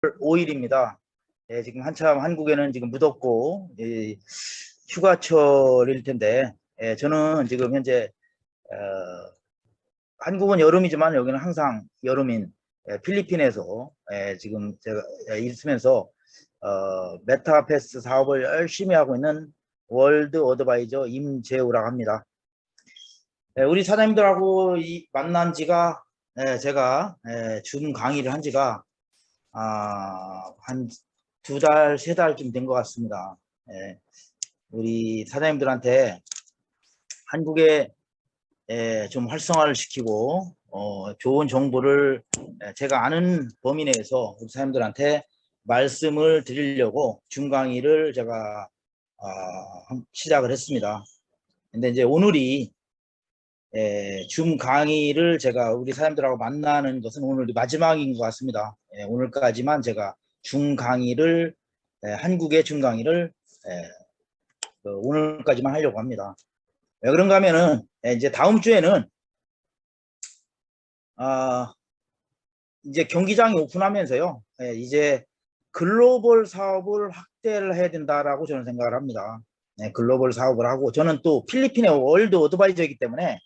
5일입니다. 예, 지금 한참 한국에는 지금 무덥고 휴가철일 텐데 저는 지금 현재 한국은 여름이지만 여기는 항상 여름인 필리핀에서 지금 제가 있으면서 메타패스 사업을 열심히 하고 있는 월드 어드바이저 임재우라고 합니다. 우리 사장님들하고 만난 지가 제가 줌 강의를 한 지가 한 2달, 3달쯤 된 것 같습니다. 우리 사장님들한테 한국에 좀 활성화를 시키고 좋은 정보를 제가 아는 범위 내에서 우리 사장님들한테 말씀을 드리려고 줌 강의를 제가 시작을 했습니다. 근데 이제 오늘이 줌 강의를 제가 우리 사람들하고 만나는 것은 오늘이 마지막인 것 같습니다. 오늘까지만 제가 줌 강의를 한국의 줌 강의를 오늘까지만 하려고 합니다. 왜 그런가 하면은 이제 다음 주에는 이제 경기장이 오픈하면서요, 이제 글로벌 사업을 확대를 해야 된다라고 저는 생각을 합니다. 글로벌 사업을 하고, 저는 또 필리핀의 월드 어드바이저이기 때문에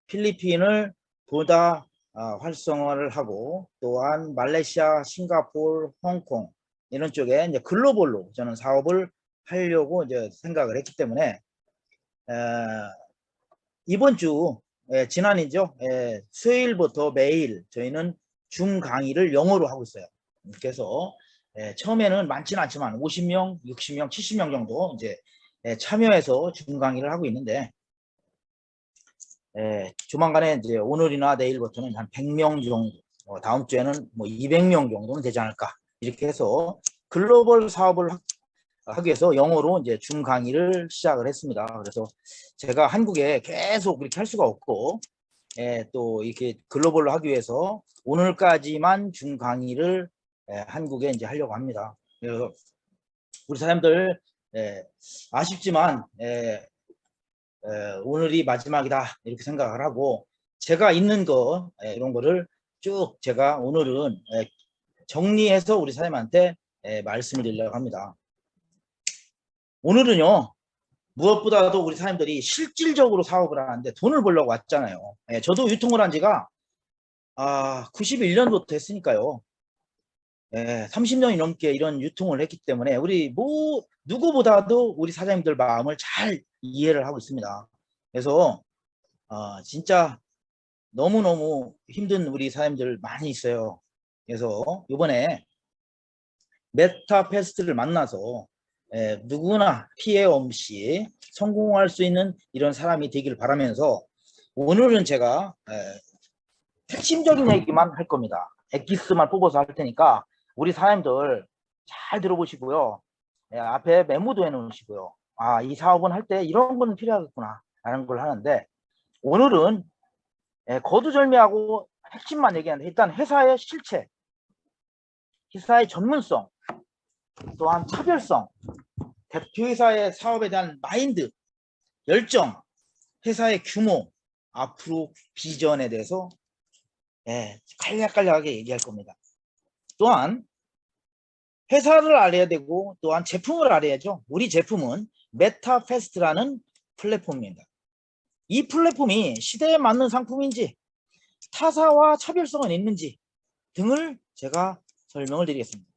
필리핀을 보다 활성화를 하고, 또한 말레이시아, 싱가포르, 홍콩 이런 쪽에 이제 글로벌로 저는 사업을 하려고 이제 생각을 했기 때문에 이번 주 지난이죠. 수요일부터 매일 저희는 줌 강의를 영어로 하고 있어요. 그래서 처음에는 많지는 않지만 50명, 60명, 70명 정도 이제 참여해서 줌 강의를 하고 있는데, 조만간에 이제 오늘이나 내일부터는 한 100명 정도, 다음 주에는 뭐 200명 정도는 되지 않을까, 이렇게 해서 글로벌 사업을 하기 위해서 영어로 이제 줌 강의를 시작을 했습니다. 그래서 제가 한국에 계속 그렇게 할 수가 없고, 또 이렇게 글로벌로 하기 위해서 오늘까지만 줌 강의를 한국에 이제 하려고 합니다. 그래서 우리 사람들 아쉽지만 오늘이 마지막이다 이렇게 생각을 하고, 제가 있는 거 이런 거를 쭉 제가 오늘은 정리해서 우리 사장님한테 말씀을 드리려고 합니다. 오늘은요, 무엇보다도 우리 사람들이 실질적으로 사업을 하는데 돈을 벌려고 왔잖아요. 저도 유통을 한 지가 91년부터 했으니까요. 30년이 넘게 이런 유통을 했기 때문에 우리 누구보다도 우리 사장님들 마음을 잘 이해를 하고 있습니다. 그래서 진짜 너무너무 힘든 우리 사장님들 많이 있어요. 그래서 이번에 메타패스트를 만나서 누구나 피해 없이 성공할 수 있는 이런 사람이 되기를 바라면서, 오늘은 제가 핵심적인 얘기만 할 겁니다. 엑기스만 뽑아서 할 테니까 우리 사람들 잘 들어보시고요. 앞에 메모도 해놓으시고요. 이 사업은 할 때 이런 건 필요하겠구나 라는 걸 하는데, 오늘은 거두절미하고 핵심만 얘기하는데, 일단 회사의 실체, 회사의 전문성, 또한 차별성, 대표회사의 사업에 대한 마인드, 열정, 회사의 규모, 앞으로 비전에 대해서 간략간략하게 얘기할 겁니다. 또한 회사를 알아야 되고, 또한 제품을 알아야죠. 우리 제품은 메타패스트라는 플랫폼입니다. 이 플랫폼이 시대에 맞는 상품인지, 타사와 차별성은 있는지 등을 제가 설명을 드리겠습니다.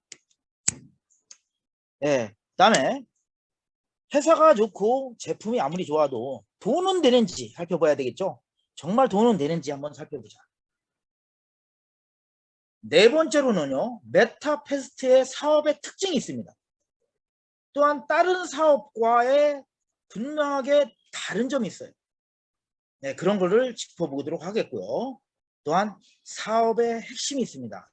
그다음에 회사가 좋고 제품이 아무리 좋아도 돈은 되는지 살펴봐야 되겠죠. 정말 돈은 되는지 한번 살펴보자. 네 번째로는요, 메타패스트의 사업의 특징이 있습니다. 또한 다른 사업과의 분명하게 다른 점이 있어요. 그런 거를 짚어보도록 하겠고요. 또한 사업의 핵심이 있습니다.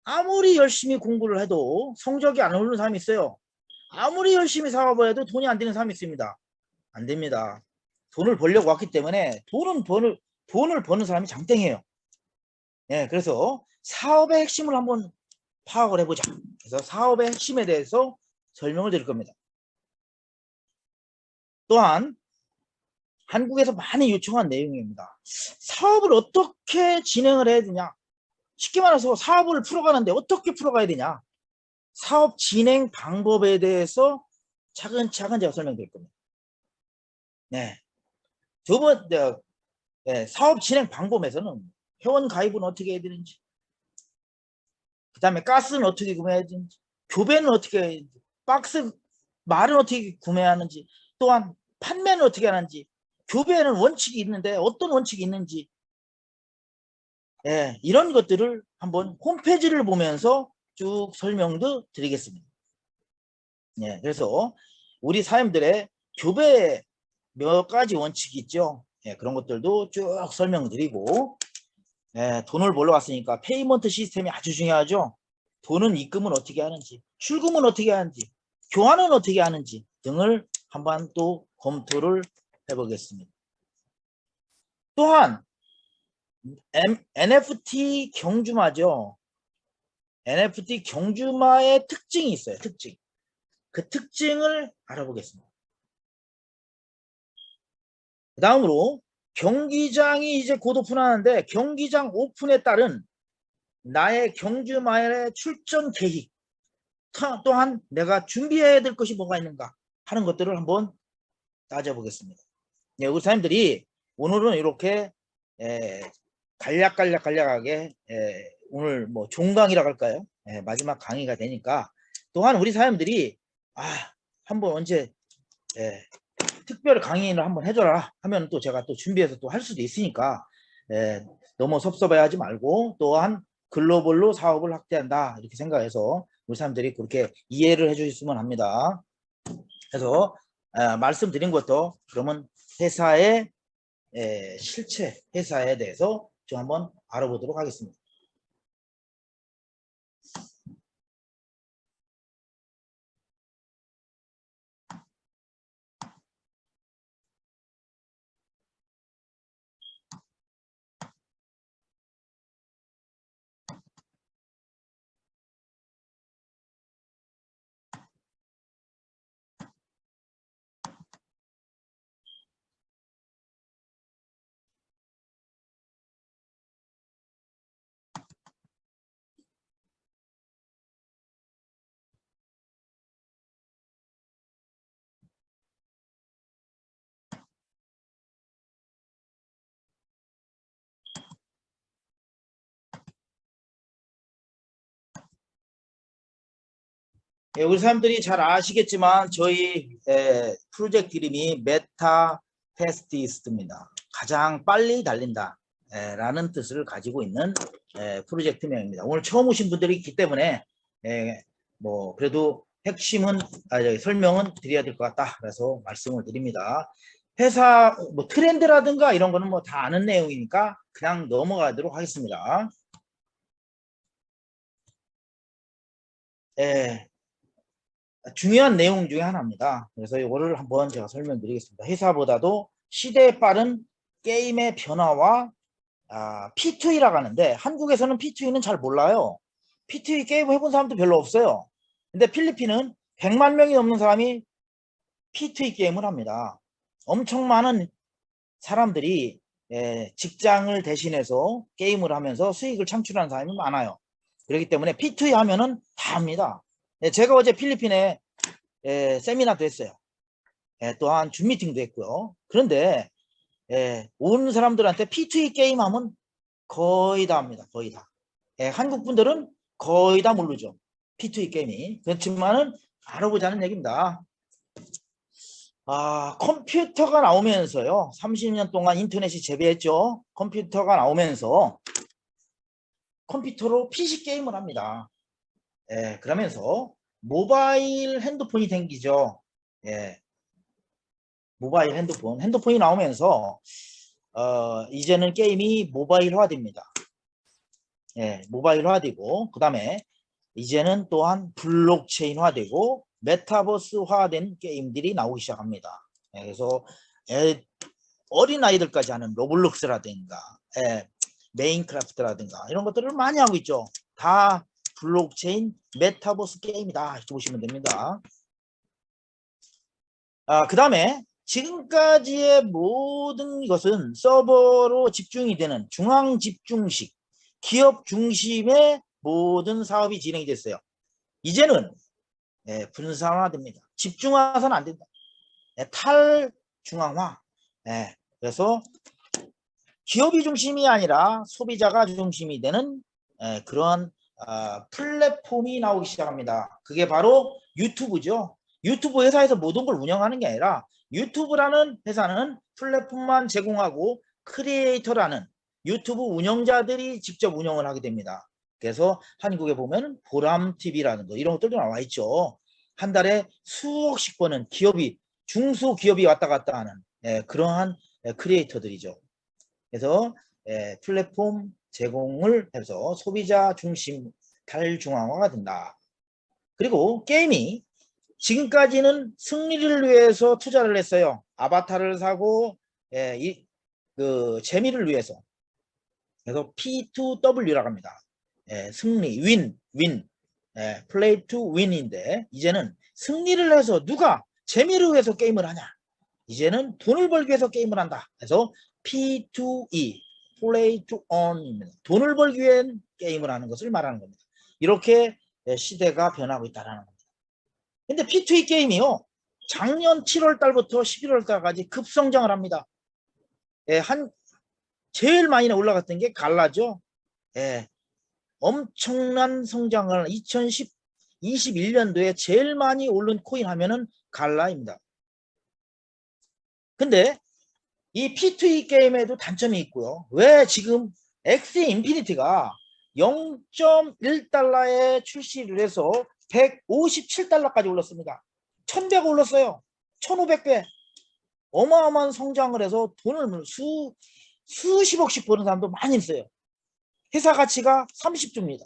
아무리 열심히 공부를 해도 성적이 안 오르는 사람이 있어요. 아무리 열심히 사업을 해도 돈이 안 되는 사람이 있습니다. 안 됩니다. 돈을 벌려고 왔기 때문에 돈을 버는 사람이 장땡이에요. 그래서 사업의 핵심을 한번 파악을 해보자. 그래서 사업의 핵심에 대해서 설명을 드릴 겁니다. 또한 한국에서 많이 요청한 내용입니다. 사업을 어떻게 진행을 해야 되냐, 쉽게 말해서 사업을 풀어가는데 어떻게 풀어가야 되냐. 사업 진행 방법에 대해서 차근차근 제가 설명드릴 겁니다. 네. 네, 사업 진행 방법에서는 회원 가입은 어떻게 해야 되는지, 그 다음에 가스는 어떻게 구매해야 되는지, 교배는 어떻게 해야 되는지, 박스 말은 어떻게 구매하는지, 또한 판매는 어떻게 하는지, 교배에는 원칙이 있는데 어떤 원칙이 있는지, 예, 이런 것들을 한번 홈페이지를 보면서 쭉 설명도 드리겠습니다. 예, 그래서 우리 사람들의 교배 몇 가지 원칙이 있죠. 예, 그런 것들도 쭉 설명드리고, 예, 돈을 벌러 왔으니까 페이먼트 시스템이 아주 중요하죠. 돈은 입금은 어떻게 하는지, 출금은 어떻게 하는지, 교환은 어떻게 하는지 등을 한번 또 검토를 해보겠습니다. 또한 NFT 경주마죠. NFT 경주마의 특징이 있어요. 특징. 그 특징을 알아보겠습니다. 그 다음으로 경기장이 이제 곧 오픈하는데 경기장 오픈에 따른 나의 경주마을의 출전 계획, 또한 내가 준비해야 될 것이 뭐가 있는가 하는 것들을 한번 따져보겠습니다. 네, 우리 사람들이 오늘은 이렇게 간략하게 오늘 뭐 종강이라고 할까요? 마지막 강의가 되니까 또한 우리 사람들이 한번 언제 특별 강의를 한번 해줘라 하면 또 제가 또 준비해서 또 할 수도 있으니까 너무 섭섭해하지 말고, 또한 글로벌로 사업을 확대한다 이렇게 생각해서 우리 사람들이 그렇게 이해를 해주셨으면 합니다. 그래서 말씀드린 것도 그러면 회사의 실체 회사에 대해서 좀 한번 알아보도록 하겠습니다. 우리 사람들이 잘 아시겠지만 저희 프로젝트 이름이 메타 패스티스트입니다. 가장 빨리 달린다 라는 뜻을 가지고 있는 프로젝트명입니다. 오늘 처음 오신 분들이 있기 때문에 뭐 그래도 핵심은 설명은 드려야 될 것 같다 그래서 말씀을 드립니다. 회사 뭐 트렌드라든가 이런 거는 뭐 다 아는 내용이니까 그냥 넘어가도록 하겠습니다. 중요한 내용 중에 하나입니다. 그래서 이거를 한번 제가 설명드리겠습니다. 회사보다도 시대에 빠른 게임의 변화와 P2E라고 하는데 한국에서는 P2E는 잘 몰라요. P2E 게임 해본 사람도 별로 없어요. 근데 필리핀은 100만 명이 넘는 사람이 P2E 게임을 합니다. 엄청 많은 사람들이 직장을 대신해서 게임을 하면서 수익을 창출하는 사람이 많아요. 그렇기 때문에 P2E 하면은 다 합니다. 제가 어제 필리핀에 세미나도 했어요. 또한 줌 미팅도 했고요. 그런데 온 사람들한테 P2E 게임 하면 거의 다 합니다. 거의 다. 한국 분들은 거의 다 모르죠. P2E 게임이. 그렇지만은 알아보자는 얘기입니다. 컴퓨터가 나오면서요. 30년 동안 인터넷이 재배했죠. 컴퓨터가 나오면서 컴퓨터로 PC 게임을 합니다. 그러면서 모바일 핸드폰이 생기죠. 모바일 핸드폰이 나오면서 이제는 게임이 모바일화됩니다. 모바일화되고 그 다음에 이제는 또한 블록체인화되고 메타버스화된 게임들이 나오기 시작합니다. 그래서 어린 아이들까지 하는 로블록스라든가 메인크래프트라든가 이런 것들을 많이 하고 있죠. 다 블록체인 메타버스 게임이다 이렇게 보시면 됩니다. 그 다음에 지금까지의 모든 것은 서버로 집중이 되는 중앙 집중식 기업 중심의 모든 사업이 진행이 됐어요. 이제는 분산화됩니다. 집중화해서는 안 된다. 탈중앙화. 그래서 기업이 중심이 아니라 소비자가 중심이 되는 그러한 플랫폼이 나오기 시작합니다. 그게 바로 유튜브죠. 유튜브 회사에서 모든 걸 운영하는 게 아니라 유튜브라는 회사는 플랫폼만 제공하고 크리에이터라는 유튜브 운영자들이 직접 운영을 하게 됩니다. 그래서 한국에 보면 보람TV라는 거 이런 것들도 나와 있죠. 한 달에 수억씩 버는 기업이 중소기업이 왔다 갔다 하는 그러한 크리에이터들이죠. 그래서 플랫폼 제공을 해서 소비자 중심 탈중앙화가 된다. 그리고 게임이 지금까지는 승리를 위해서 투자를 했어요. 아바타를 사고 그 재미를 위해서. 그래서 P2W라고 합니다. 승리, 윈, play to win인데 이제는 승리를 해서 누가 재미를 위해서 게임을 하냐. 이제는 돈을 벌기 위해서 게임을 한다. 그래서 P2E, play to earn입니다. 돈을 벌기 위한 게임을 하는 것을 말하는 겁니다. 이렇게 시대가 변하고 있다는 겁니다. 근데 P2E 게임이요. 작년 7월 달부터 11월 달까지 급성장을 합니다. 제일 많이 올라갔던 게 갈라죠. 엄청난 성장을 2021년도에 제일 많이 오른 코인 하면은 갈라입니다. 근데 이 P2E 게임에도 단점이 있고요. 왜 지금 엑시 인피니티가 0.1달러에 출시를 해서 157달러까지 올랐습니다. 1100 올랐어요. 1500배. 어마어마한 성장을 해서 돈을 수십억씩 버는 사람도 많이 있어요. 회사 가치가 30조입니다.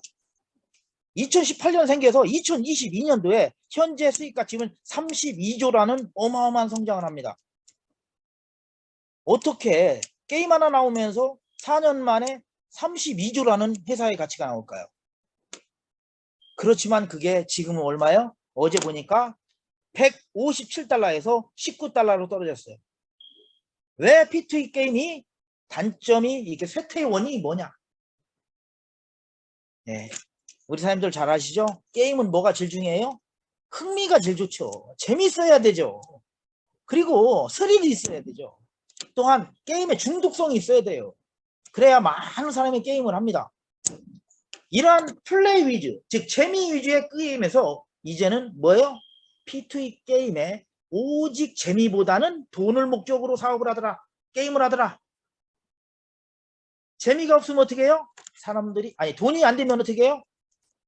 2018년 생겨서 2022년도에 현재 수익 가치는 32조라는 어마어마한 성장을 합니다. 어떻게 게임 하나 나오면서 4년 만에 32조라는 회사의 가치가 나올까요? 그렇지만 그게 지금은 얼마요? 어제 보니까 157달러에서 19달러로 떨어졌어요. 왜 P2E 게임이 단점이 이게 쇠퇴의 원인이 뭐냐? 우리 사람들 잘 아시죠? 게임은 뭐가 제일 중요해요? 흥미가 제일 좋죠. 재밌어야 되죠. 그리고 스릴이 있어야 되죠. 또한 게임의 중독성이 있어야 돼요. 그래야 많은 사람이 게임을 합니다. 이러한 플레이 위주, 즉 재미 위주의 게임에서 이제는 뭐예요? P2E 게임에 오직 재미보다는 돈을 목적으로 사업을 하더라. 게임을 하더라. 재미가 없으면 어떻게 해요? 사람들이 돈이 안 되면 어떻게 해요?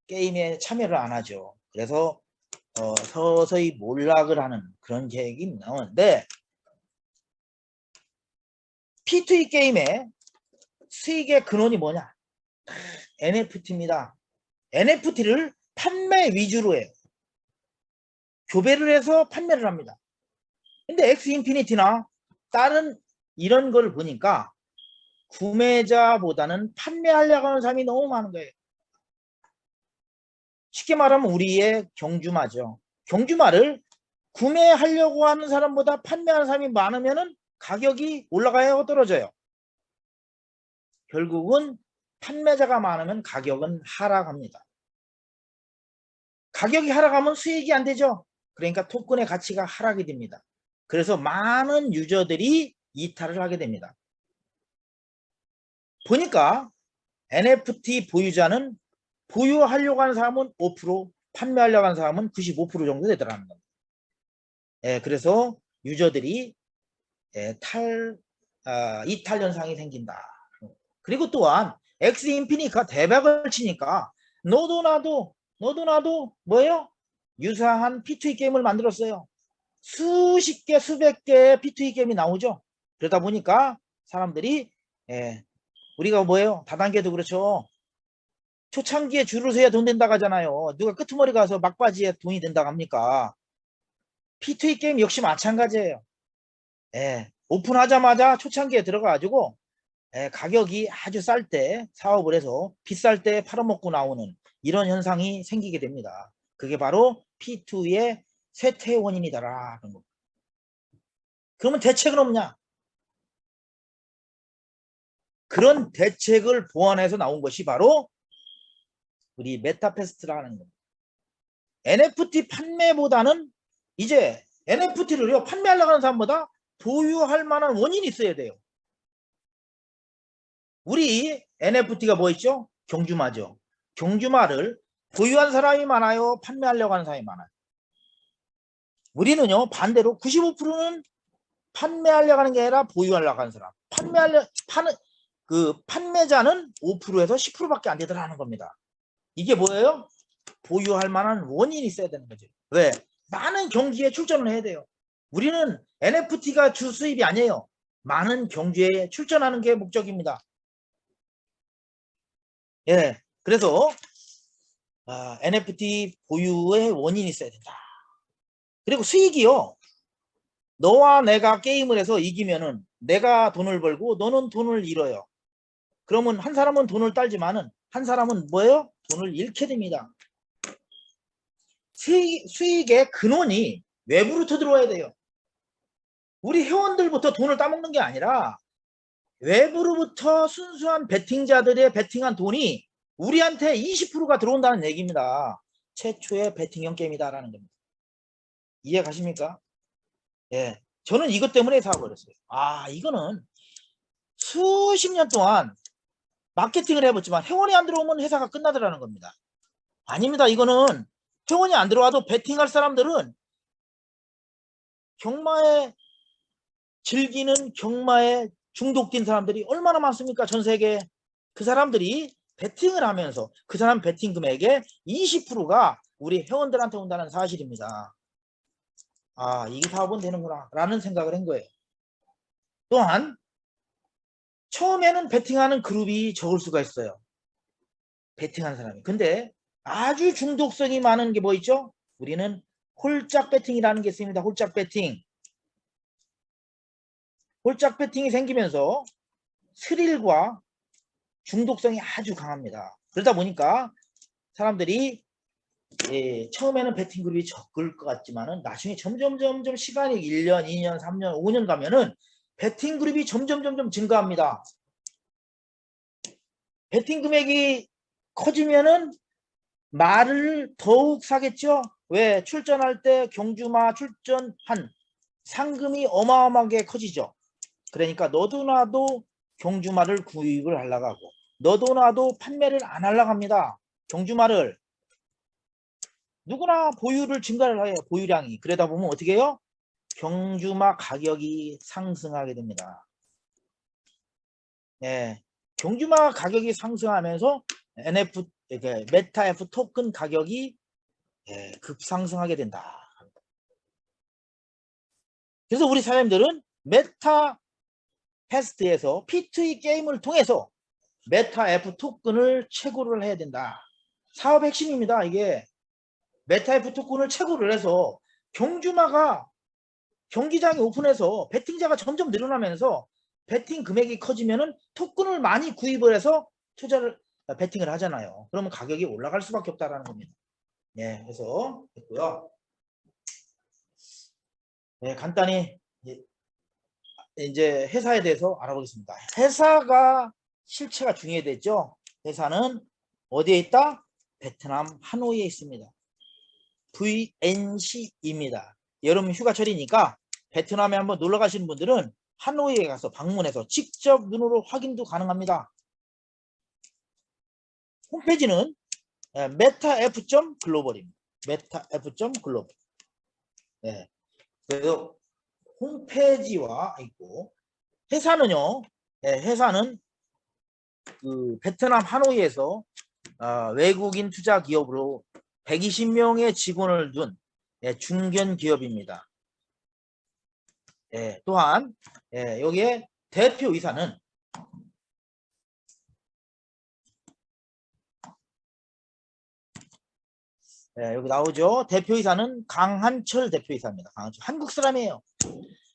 게임에 참여를 안 하죠. 그래서 서서히 몰락을 하는 그런 계획이 나오는데 P2E 게임의 수익의 근원이 뭐냐? NFT입니다. NFT를 판매 위주로 해요. 교배를 해서 판매를 합니다. 근데 엑스인피니티나 다른 이런 걸 보니까 구매자보다는 판매하려고 하는 사람이 너무 많은 거예요. 쉽게 말하면 우리의 경주마죠. 경주마를 구매하려고 하는 사람보다 판매하는 사람이 많으면 가격이 올라가요, 떨어져요? 결국은 판매자가 많으면 가격은 하락합니다. 가격이 하락하면 수익이 안 되죠. 그러니까 토큰의 가치가 하락이 됩니다. 그래서 많은 유저들이 이탈을 하게 됩니다. 보니까 NFT 보유자는 보유하려고 하는 사람은 5%, 판매하려고 하는 사람은 95% 정도 되더라는 겁니다. 그래서 유저들이 이탈 현상이 생긴다. 그리고 또한 엑스 인피니티가 대박을 치니까 너도 나도 뭐예요? 유사한 P2E 게임을 만들었어요. 수십 개 수백 개의 P2E 게임이 나오죠. 그러다 보니까 사람들이 우리가 뭐예요? 다단계도 그렇죠. 초창기에 줄을 서야 돈 된다고 하잖아요. 누가 끄트머리 가서 막바지에 돈이 된다고 합니까? P2E 게임 역시 마찬가지예요. 오픈하자마자 초창기에 들어가가지고 가격이 아주 쌀 때 사업을 해서 비쌀 때 팔아먹고 나오는 이런 현상이 생기게 됩니다. 그게 바로 P2의 쇠퇴 원인이다라. 그러면 대책은 없냐? 그런 대책을 보완해서 나온 것이 바로 우리 메타페스트라는 겁니다. NFT 판매보다는 이제 NFT를요 판매하려고 하는 사람보다 보유할 만한 원인이 있어야 돼요. 우리 NFT가 뭐 있죠? 경주마죠. 경주마를 보유한 사람이 많아요? 판매하려고 하는 사람이 많아요? 우리는요 반대로 95%는 판매하려고 하는 게 아니라 보유하려고 하는 사람. 판매자는 5%에서 10%밖에 안 되더라는 겁니다. 이게 뭐예요? 보유할 만한 원인이 있어야 되는 거죠. 왜? 많은 경기에 출전을 해야 돼요. 우리는 NFT가 주 수입이 아니에요. 많은 경기에 출전하는 게 목적입니다. 예, 그래서 NFT 보유의 원인이 있어야 된다. 그리고 수익이요. 너와 내가 게임을 해서 이기면은 내가 돈을 벌고 너는 돈을 잃어요. 그러면 한 사람은 돈을 딸지만은 한 사람은 뭐예요? 돈을 잃게 됩니다. 수익의 근원이 외부로부터 들어와야 돼요. 우리 회원들부터 돈을 따먹는 게 아니라 외부로부터 순수한 베팅자들의 베팅한 돈이 우리한테 20%가 들어온다는 얘기입니다. 최초의 베팅형 게임이다라는 겁니다. 이해 가십니까? 예. 저는 이것 때문에 사업을 했어요. 이거는 수십 년 동안 마케팅을 해봤지만 회원이 안 들어오면 회사가 끝나더라는 겁니다. 아닙니다. 이거는 회원이 안 들어와도 베팅할 사람들은 즐기는 경마에 중독된 사람들이 얼마나 많습니까? 전 세계에. 그 사람들이 베팅을 하면서 그 사람 베팅 금액의 20%가 우리 회원들한테 온다는 사실입니다. 이 사업은 되는구나 라는 생각을 한 거예요. 또한 처음에는 베팅하는 그룹이 적을 수가 있어요. 베팅하는 사람이. 근데 아주 중독성이 많은 게 뭐 있죠? 우리는 홀짝 베팅이라는 게 있습니다. 홀짝 베팅. 홀짝 베팅이 생기면서 스릴과 중독성이 아주 강합니다. 그러다 보니까 사람들이 처음에는 베팅 그룹이 적을 것 같지만은 나중에 점점 시간이 1년, 2년, 3년, 5년 가면은 베팅 그룹이 점점 증가합니다. 베팅 금액이 커지면은 말을 더욱 사겠죠. 왜? 출전할 때 경주마 출전한 상금이 어마어마하게 커지죠. 그러니까 너도 나도 경주마를 구입을 하려고 하고 너도 나도 판매를 안 하려고 합니다. 경주마를. 누구나 보유를 증가를 해요. 보유량이. 그러다 보면 어떻게 해요? 경주마 가격이 상승하게 됩니다. 네. 경주마 가격이 상승하면서 메타 F 토큰 가격이 급상승하게 된다. 그래서 우리 사장님들은 메타 패스트에서 P2E 게임을 통해서 메타 F 토큰을 채굴을 해야 된다. 사업 핵심입니다. 이게 메타 F 토큰을 채굴을 해서 경주마가 경기장이 오픈해서 베팅자가 점점 늘어나면서 베팅 금액이 커지면은 토큰을 많이 구입을 해서 베팅을 하잖아요. 그러면 가격이 올라갈 수밖에 없다라는 겁니다. 예, 그래서 됐고요. 네, 간단히 이제 회사에 대해서 알아보겠습니다. 회사가 실체가 중요해졌죠. 회사는 어디에 있다? 베트남 하노이에 있습니다. VNC입니다. 여름 휴가철이니까 베트남에 한번 놀러 가시는 분들은 하노이에 가서 방문해서 직접 눈으로 확인도 가능합니다. 홈페이지는 metaf.global입니다. metaf.global. 네. 그래서 홈페이지와 있고 회사는요. 회사는 그 베트남 하노이에서 외국인 투자 기업으로 120명의 직원을 둔 중견 기업입니다. 또한 여기에 대표이사는 여기 나오죠. 대표이사는 강한철 대표이사입니다. 강한철. 한국 사람이에요.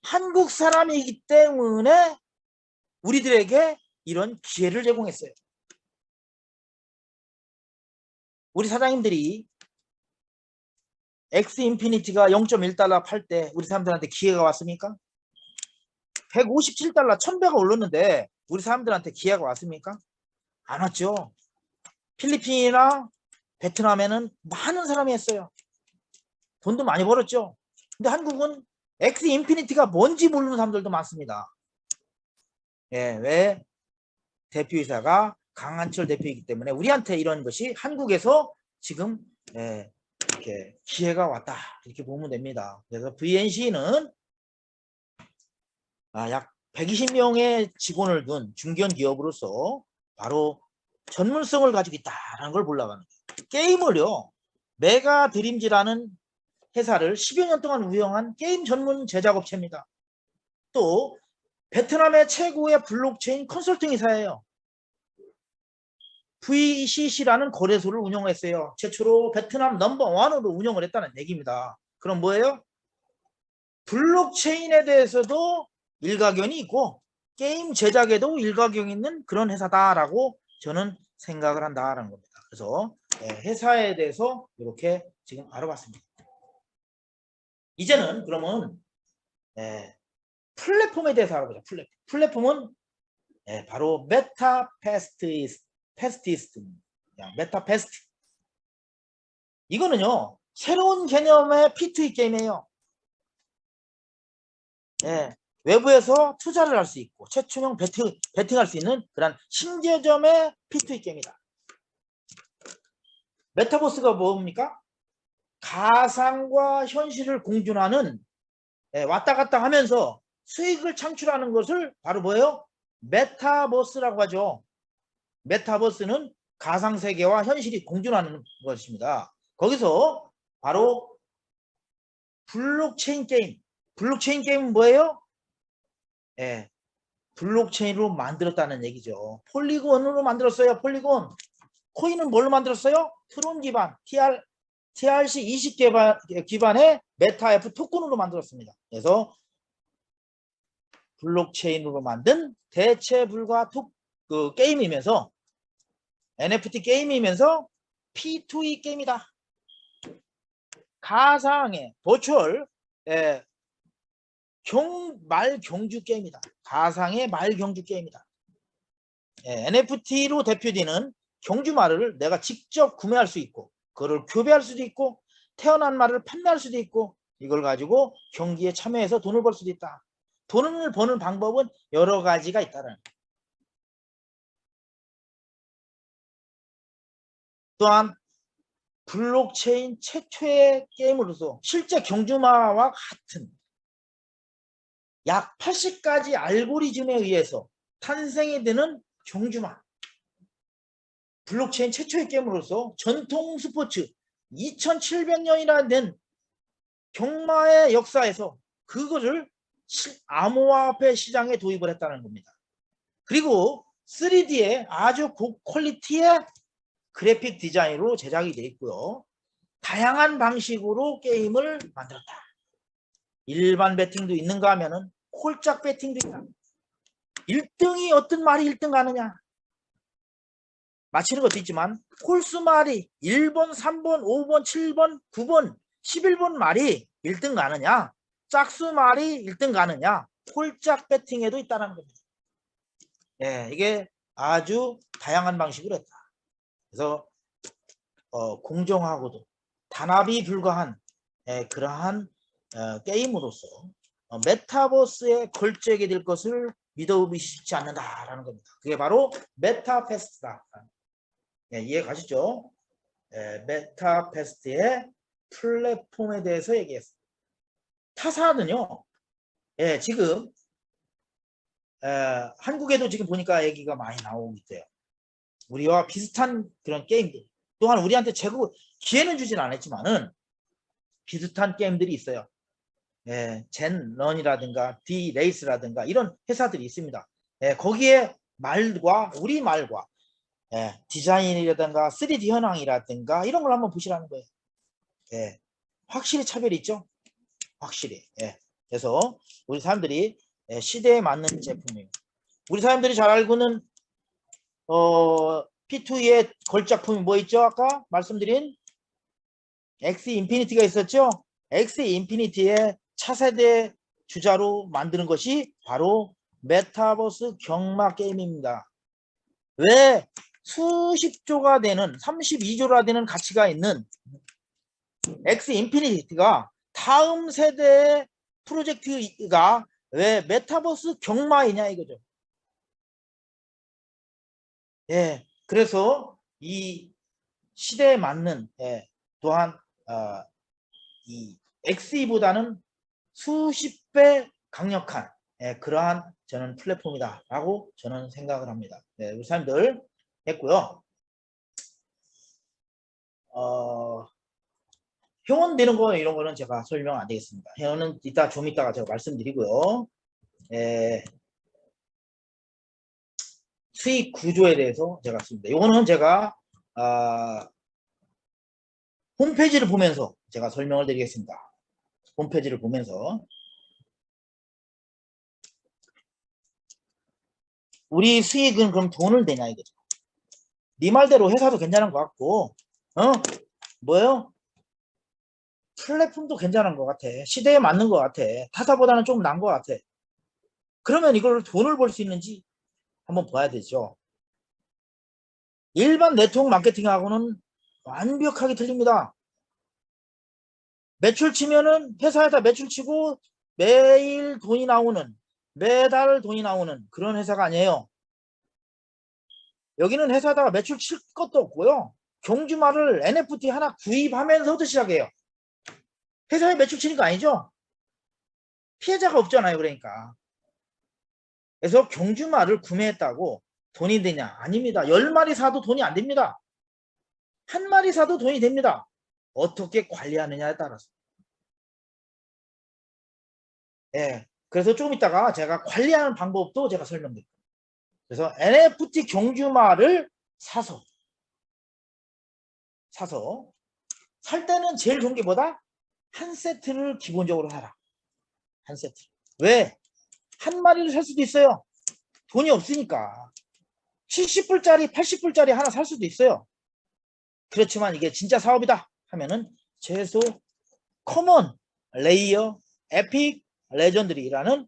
한국 사람이기 때문에 우리들에게 이런 기회를 제공했어요. 우리 사장님들이 X 인피니티가 0.1달러 팔 때 우리 사람들한테 기회가 왔습니까? 157달러 1000배가 올랐는데 우리 사람들한테 기회가 왔습니까? 안 왔죠. 필리핀이나 베트남에는 많은 사람이 했어요. 돈도 많이 벌었죠. 근데 한국은 엑스 인피니티가 뭔지 모르는 사람들도 많습니다. 예, 왜? 대표이사가 강한철 대표이기 때문에 우리한테 이런 것이 한국에서 지금 이렇게 기회가 왔다 이렇게 보면 됩니다. 그래서 VNC는 약 120명의 직원을 둔 중견 기업으로서 바로 전문성을 가지고 있다는 걸 보려고 합니다. 게임을요, 메가 드림즈라는 회사를 10여 년 동안 운영한 게임 전문 제작업체입니다. 또 베트남의 최고의 블록체인 컨설팅 회사예요. VCC라는 거래소를 운영했어요. 최초로 베트남 넘버1으로 운영을 했다는 얘기입니다. 그럼 뭐예요? 블록체인에 대해서도 일가견이 있고 게임 제작에도 일가견이 있는 그런 회사다라고 저는 생각을 한다라는 겁니다. 그래서 회사에 대해서 이렇게 지금 알아봤습니다. 이제는 그러면 플랫폼에 대해서 알아보자. 플랫폼은 바로 메타페스트. 이거는요, 새로운 개념의 P2E 게임이에요. 외부에서 투자를 할 수 있고 최초형 베팅할 수 있는 그런 신개념의 P2E 게임이다. 메타버스가 뭡니까? 가상과 현실을 공존하는 왔다 갔다 하면서 수익을 창출하는 것을 바로 뭐예요? 메타버스라고 하죠. 메타버스는 가상세계와 현실이 공존하는 것입니다. 거기서 바로 블록체인 게임은 뭐예요? 블록체인으로 만들었다는 얘기죠. 폴리곤으로 만들었어요. 폴리곤. 코인은 뭘로 만들었어요? 트론 기반 TRC20 기반의 메타F 토큰으로 만들었습니다. 그래서 블록체인으로 만든 대체 불가 게임이면서 NFT 게임이면서 P2E 게임이다. 가상의 버추얼 말경주 게임이다. 가상의 말경주 게임이다. NFT로 대표되는 경주말을 내가 직접 구매할 수 있고 그걸 교배할 수도 있고 태어난 말을 판매할 수도 있고 이걸 가지고 경기에 참여해서 돈을 벌 수도 있다. 돈을 버는 방법은 여러 가지가 있다는. 또한 블록체인 최초의 게임으로서 실제 경주마와 같은 약 80가지 알고리즘에 의해서 탄생이 되는 경주마. 블록체인 최초의 게임으로서 전통 스포츠 2700년이나 된 경마의 역사에서 그거를 암호화폐 시장에 도입을 했다는 겁니다. 그리고 3D의 아주 고퀄리티의 그래픽 디자인으로 제작이 되어 있고요. 다양한 방식으로 게임을 만들었다. 일반 배팅도 있는가 하면은 홀짝 배팅도 있다. 1등이 어떤 말이 1등 가느냐. 맞히는 것도 있지만 홀수 말이 1번, 3번, 5번, 7번, 9번, 11번 말이 1등 가느냐. 짝수 말이 1등 가느냐. 홀짝 배팅에도 있다는 겁니다. 이게 아주 다양한 방식으로 했다. 그래서 공정하고도 단합이 불가한 그러한 게임으로서 메타버스에 걸작이 될 것을 믿어보시지 않는다라는 겁니다. 그게 바로 메타페스트다. 이해 가시죠? 메타페스트의 플랫폼에 대해서 얘기했습니다. 타사는요, 지금 한국에도 지금 보니까 얘기가 많이 나오고 있대요. 우리와 비슷한 그런 게임들. 또한 우리한테 기회는 주진 않았지만은 비슷한 게임들이 있어요. 젠런이라든가 D레이스라든가 이런 회사들이 있습니다. 거기에 우리 말과 디자인이라든가 3D 현황이라든가 이런 걸 한번 보시라는 거예요. 확실히 차별이 있죠. 확실히. 그래서 우리 사람들이 시대에 맞는 제품이에요. 우리 사람들이 잘 알고는 P2E의 걸작품이 뭐 있죠? 아까 말씀드린 X 인피니티가 있었죠? X 인피니티의 차세대 주자로 만드는 것이 바로 메타버스 경마 게임입니다. 왜 수십 조가 되는 32조나 되는 가치가 있는 엑스 인피니티가 다음 세대의 프로젝트가 왜 메타버스 경마이냐 이거죠. 예, 그래서 이 시대에 맞는 또한 이 XE보다는 수십 배 강력한 그러한 저는 플랫폼이다 라고 저는 생각을 합니다. 네, 우리 사람들 했고요. 회원되는 거 이런 거는 제가 설명 안 되겠습니다. 회원은 이따 좀 이따가 제가 말씀드리고요. 수익 구조에 대해서 제가 씁니다. 이거는 제가 홈페이지를 보면서 제가 설명을 드리겠습니다. 홈페이지를 보면서 우리 수익은 그럼 돈을 내냐 이거죠. 네 말대로 회사도 괜찮은 것 같고 뭐예요? 플랫폼도 괜찮은 것 같아. 시대에 맞는 것 같아. 타사보다는 좀 나은 것 같아. 그러면 이걸 돈을 벌 수 있는지 한번 봐야 되죠. 일반 네트워크 마케팅하고는 완벽하게 틀립니다. 매출 치면은 회사에다 매출 치고 매일 돈이 나오는, 매달 돈이 나오는 그런 회사가 아니에요. 여기는 회사에다가 매출 칠 것도 없고요. 경주마를 NFT 하나 구입하면서부터 시작해요. 회사에 매출 치는 거 아니죠? 피해자가 없잖아요. 그러니까. 그래서 경주마를 구매했다고 돈이 되냐? 아닙니다. 10마리 사도 돈이 안 됩니다. 한 마리 사도 돈이 됩니다. 어떻게 관리하느냐에 따라서. 그래서 조금 있다가 제가 관리하는 방법도 제가 설명드릴게요. 그래서 NFT 경주마를 사서 살 때는 제일 좋은 게 뭐다? 한 세트를 기본적으로 사라. 한 세트. 왜? 한 마리를 살 수도 있어요. 돈이 없으니까. 70불짜리 80불짜리 하나 살 수도 있어요. 그렇지만 이게 진짜 사업이다 하면은 최소 커먼, 레이어, 에픽, 레전드리라는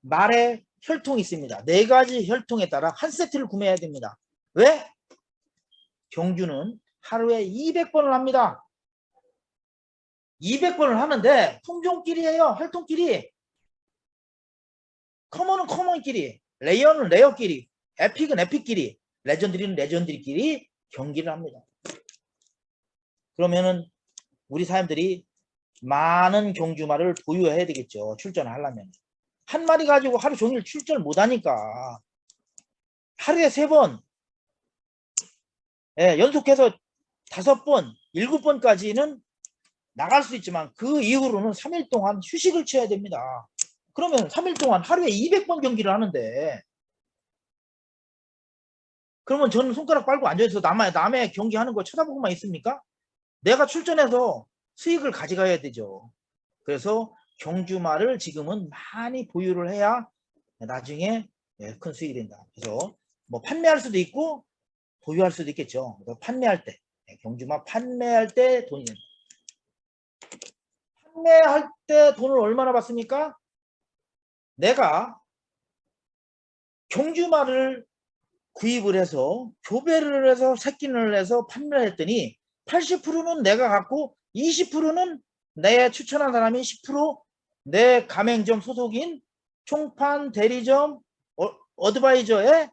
말의 혈통이 있습니다. 4가지 혈통에 따라 한 세트를 구매해야 됩니다. 왜? 경주는 하루에 200번을 합니다. 200번을 하는데 품종끼리예요. 혈통끼리. 커먼은 커먼끼리, 레이어는 레어끼리, 에픽은 에픽끼리, 레전드리는 레전드리끼리 경기를 합니다. 그러면은 우리 사람들이 많은 경주마를 보유해야 되겠죠. 출전을 하려면. 한 마리 가지고 하루 종일 출전을 못하니까 하루에 3번 연속해서 5번, 7번까지는 나갈 수 있지만 그 이후로는 3일 동안 휴식을 취해야 됩니다. 그러면 3일 동안 하루에 200번 경기를 하는데 그러면 저는 손가락 빨고 앉아있어서 남의 경기하는 거 쳐다보고만 있습니까? 내가 출전해서 수익을 가져가야 되죠. 그래서 경주마를 지금은 많이 보유를 해야 나중에 큰 수익이 된다. 그래서 뭐 판매할 수도 있고 보유할 수도 있겠죠. 그래서 판매할 때 경주마 판매할 때 돈이 된다. 판매할 때 돈을 얼마나 받습니까? 내가 경주마를 구입을 해서 교배를 해서 새끼를 해서 판매를 했더니 80%는 내가 갖고 20%는 내 추천한 사람이 10%내 가맹점 소속인 총판 대리점 어드바이저의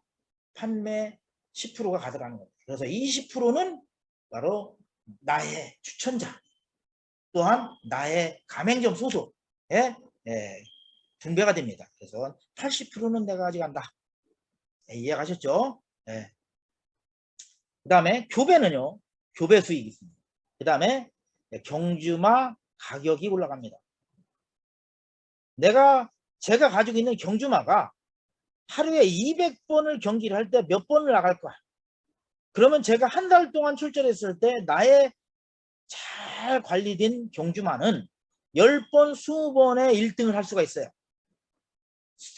판매 10%가 가져가는 거예요. 그래서 20%는 바로 나의 추천자 또한 나의 가맹점 소속에 분배가 됩니다. 그래서 80%는 내가 가져간다. 이해가셨죠? 그 다음에 교배는요. 교배 수익이 있습니다. 그 다음에 경주마 가격이 올라갑니다. 제가 가지고 있는 경주마가 하루에 200번을 경기를 할 때 몇 번을 나갈 거야. 그러면 제가 한 달 동안 출전했을 때 나의 잘 관리된 경주마는 10번, 20번의 1등을 할 수가 있어요.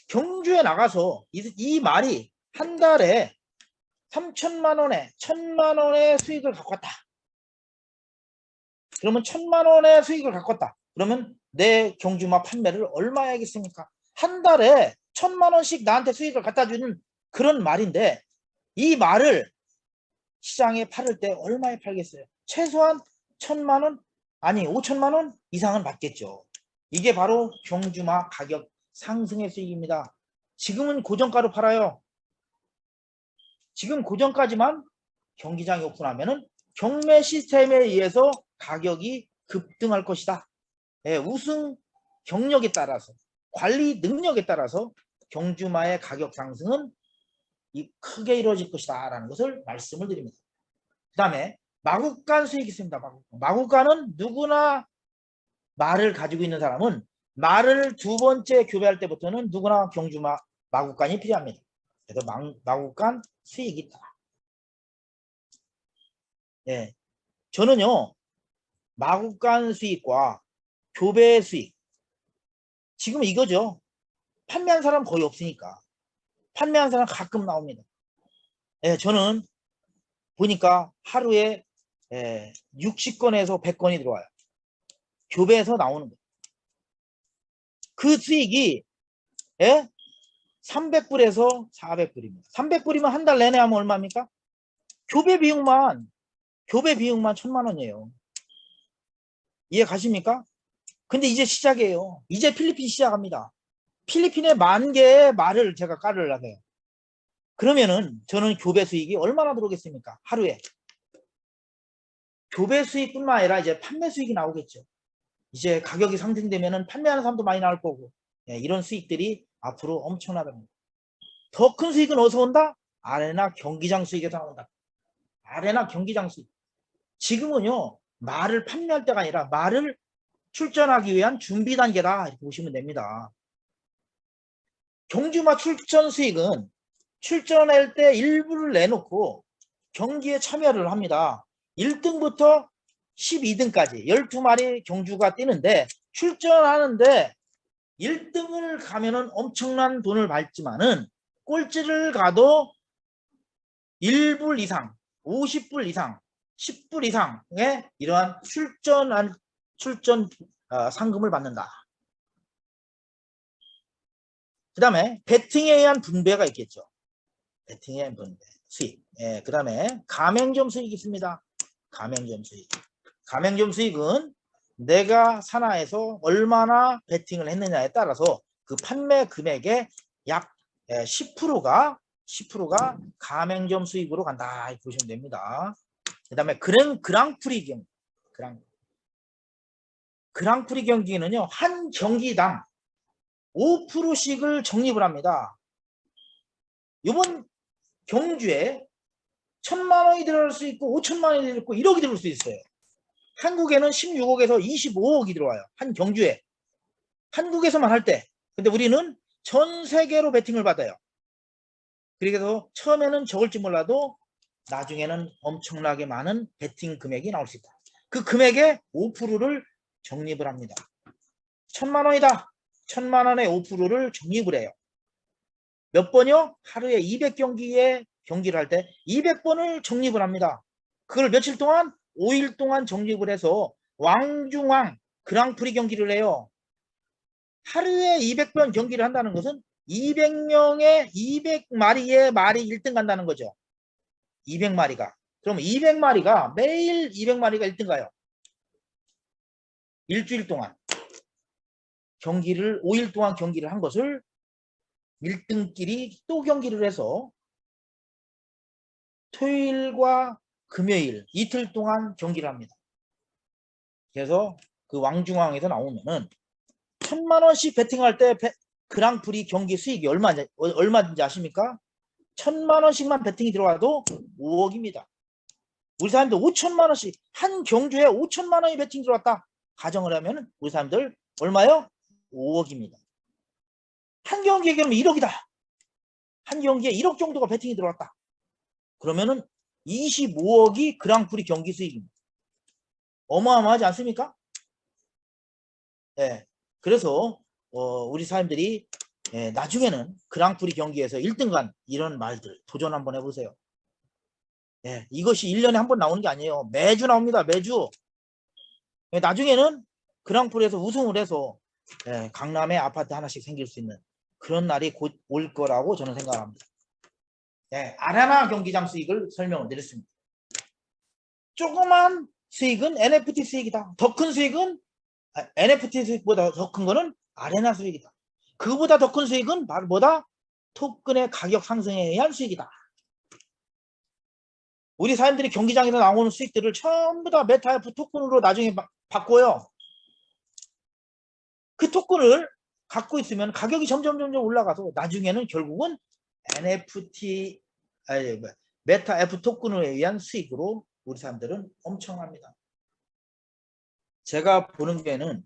경주에 나가서 이 말이 한 달에 3천만 원에 1,000만 원의 수익을 갖고 왔다. 그러면 1,000만 원의 수익을 갖고 왔다. 그러면 내 경주마 판매를 얼마 해야겠습니까? 한 달에 천만 원씩 나한테 수익을 갖다 주는 그런 말인데, 이 말을 시장에 팔을 때 얼마에 팔겠어요? 최소한 1,000만 원, 아니 5천만 원 이상은 받겠죠. 이게 바로 경주마 가격 상승의 수익입니다. 지금은 고정가로 팔아요. 지금 고정가지만 경기장이 오픈하면은 경매 시스템에 의해서 가격이 급등할 것이다. 네, 우승 경력에 따라서, 관리 능력에 따라서 경주마의 가격 상승은 크게 이루어질 것이다 라는 것을 말씀을 드립니다. 그 다음에 마구간 수익이 있습니다. 마구간은 누구나 말을 가지고 있는 사람은 말을 두 번째 교배할 때부터는 누구나 경주마 마구간이 필요합니다. 그래서 마구간 수익이 있다. 예, 저는요 마구간 수익과 교배 수익, 지금 이거죠. 판매한 사람 거의 없으니까. 판매한 사람 가끔 나옵니다. 예, 저는 보니까 하루에 60건에서 100건이 들어와요. 교배에서 나오는 거예요. 그 수익이 300불에서 400불입니다. 300불이면 한 달 내내 하면 얼마입니까? 교배 비용만 1,000만 원이에요. 이해 가십니까? 근데 이제 시작이에요. 이제 필리핀 시작합니다. 필리핀에 10,000개의 말을 제가 깔으려고 해요. 그러면은 저는 교배 수익이 얼마나 들어오겠습니까? 하루에. 교배 수익뿐만 아니라 이제 판매 수익이 나오겠죠. 이제 가격이 상승되면은 판매하는 사람도 많이 나올 거고, 이런 수익들이 앞으로 엄청나답니다. 더 큰 수익은 어디서 온다? 아레나 경기장 수익에서 나온다. 아레나 경기장 수익. 지금은요 말을 판매할 때가 아니라 말을 출전하기 위한 준비 단계다 이렇게 보시면 됩니다. 경주마 출전 수익은 출전할 때 일부를 내놓고 경기에 참여를 합니다. 1등부터 12등까지 12마리 경주가 뛰는데, 출전하는데 1등을 가면은 엄청난 돈을 받지만은 꼴찌를 가도 1불 이상, 50불 이상, 10불 이상의 이러한 출전 상금을 받는다. 그 다음에 배팅에 의한 분배가 있겠죠. 배팅에 의한 분배 수익. 그 다음에 가맹점 수익이 있습니다. 가맹점 수익. 가맹점 수익은 내가 산하에서 얼마나 배팅을 했느냐에 따라서 그 판매 금액의 약 10%가 가맹점 수익으로 간다 이렇게 보시면 됩니다. 그 다음에 그랑프리 경기. 그랑프리 경기는요 한 경기당 5%씩을 적립을 합니다. 이번 경주에 1,000만 원이 들어갈 수 있고 5천만 원이 들어있고 1억이 들어올 수 있어요. 한국에는 16억에서 25억이 들어와요. 한 경주에. 한국에서만 할 때. 근데 우리는 전 세계로 배팅을 받아요. 그래서 처음에는 적을지 몰라도 나중에는 엄청나게 많은 배팅 금액이 나올 수 있다. 그 금액의 5%를 적립을 합니다. 1,000만 원이다. 1,000만 원의 5%를 적립을 해요. 몇 번이요? 하루에 200경기에 경기를 할 때 200번을 적립을 합니다. 그걸 며칠 동안? 5일 동안 적립을 해서 왕중왕 그랑프리 경기를 해요. 하루에 200번 경기를 한다는 것은 200명의 200마리의 말이 1등 간다는 거죠. 200마리가. 그럼 200마리가 매일 200마리가 1등 가요. 일주일 동안 경기를 5일 동안 경기를 한 것을 1등끼리 또 경기를 해서 토요일과 금요일 이틀 동안 경기를 합니다. 그래서 그 왕중왕에서 나오면은 1,000만 원씩 배팅할 때 그랑프리 경기 수익이 얼마인지 아십니까? 1,000만 원씩만 배팅이 들어와도 5억입니다. 우리 사람들 5천만 원씩 한 경주에 5천만 원이 배팅 들어왔다 가정을 하면 우리 사람들 얼마요? 5억입니다. 한 경기에 그러면 1억이다. 한 경기에 1억 정도가 배팅이 들어왔다. 그러면은 25억이 그랑프리 경기 수익입니다. 어마어마하지 않습니까? 네. 그래서 우리 사람들이 나중에는 그랑프리 경기에서 1등 간 이런 말들 도전 한번 해보세요. 이것이 1년에 한 번 나오는 게 아니에요. 매주 나옵니다. 매주. 나중에는 그랑프리에서 우승을 해서 강남에 아파트 하나씩 생길 수 있는 그런 날이 곧 올 거라고 저는 생각합니다. 네, 아레나 경기장 수익을 설명을 드렸습니다. 조그만 수익은 NFT 수익이다. 더 큰 수익은 NFT 수익보다 더 큰 거는 아레나 수익이다. 그보다 더 큰 수익은 바로 뭐다? 토큰의 가격 상승에 의한 수익이다. 우리 사람들이 경기장에서 나오는 수익들을 전부 다 메타F 토큰으로 나중에 바꿔요. 그 토큰을 갖고 있으면 가격이 점점 올라가서 나중에는 결국은 NFT 메타F 토큰에 의한 수익으로 우리 사람들은 엄청납니다. 제가 보는 게는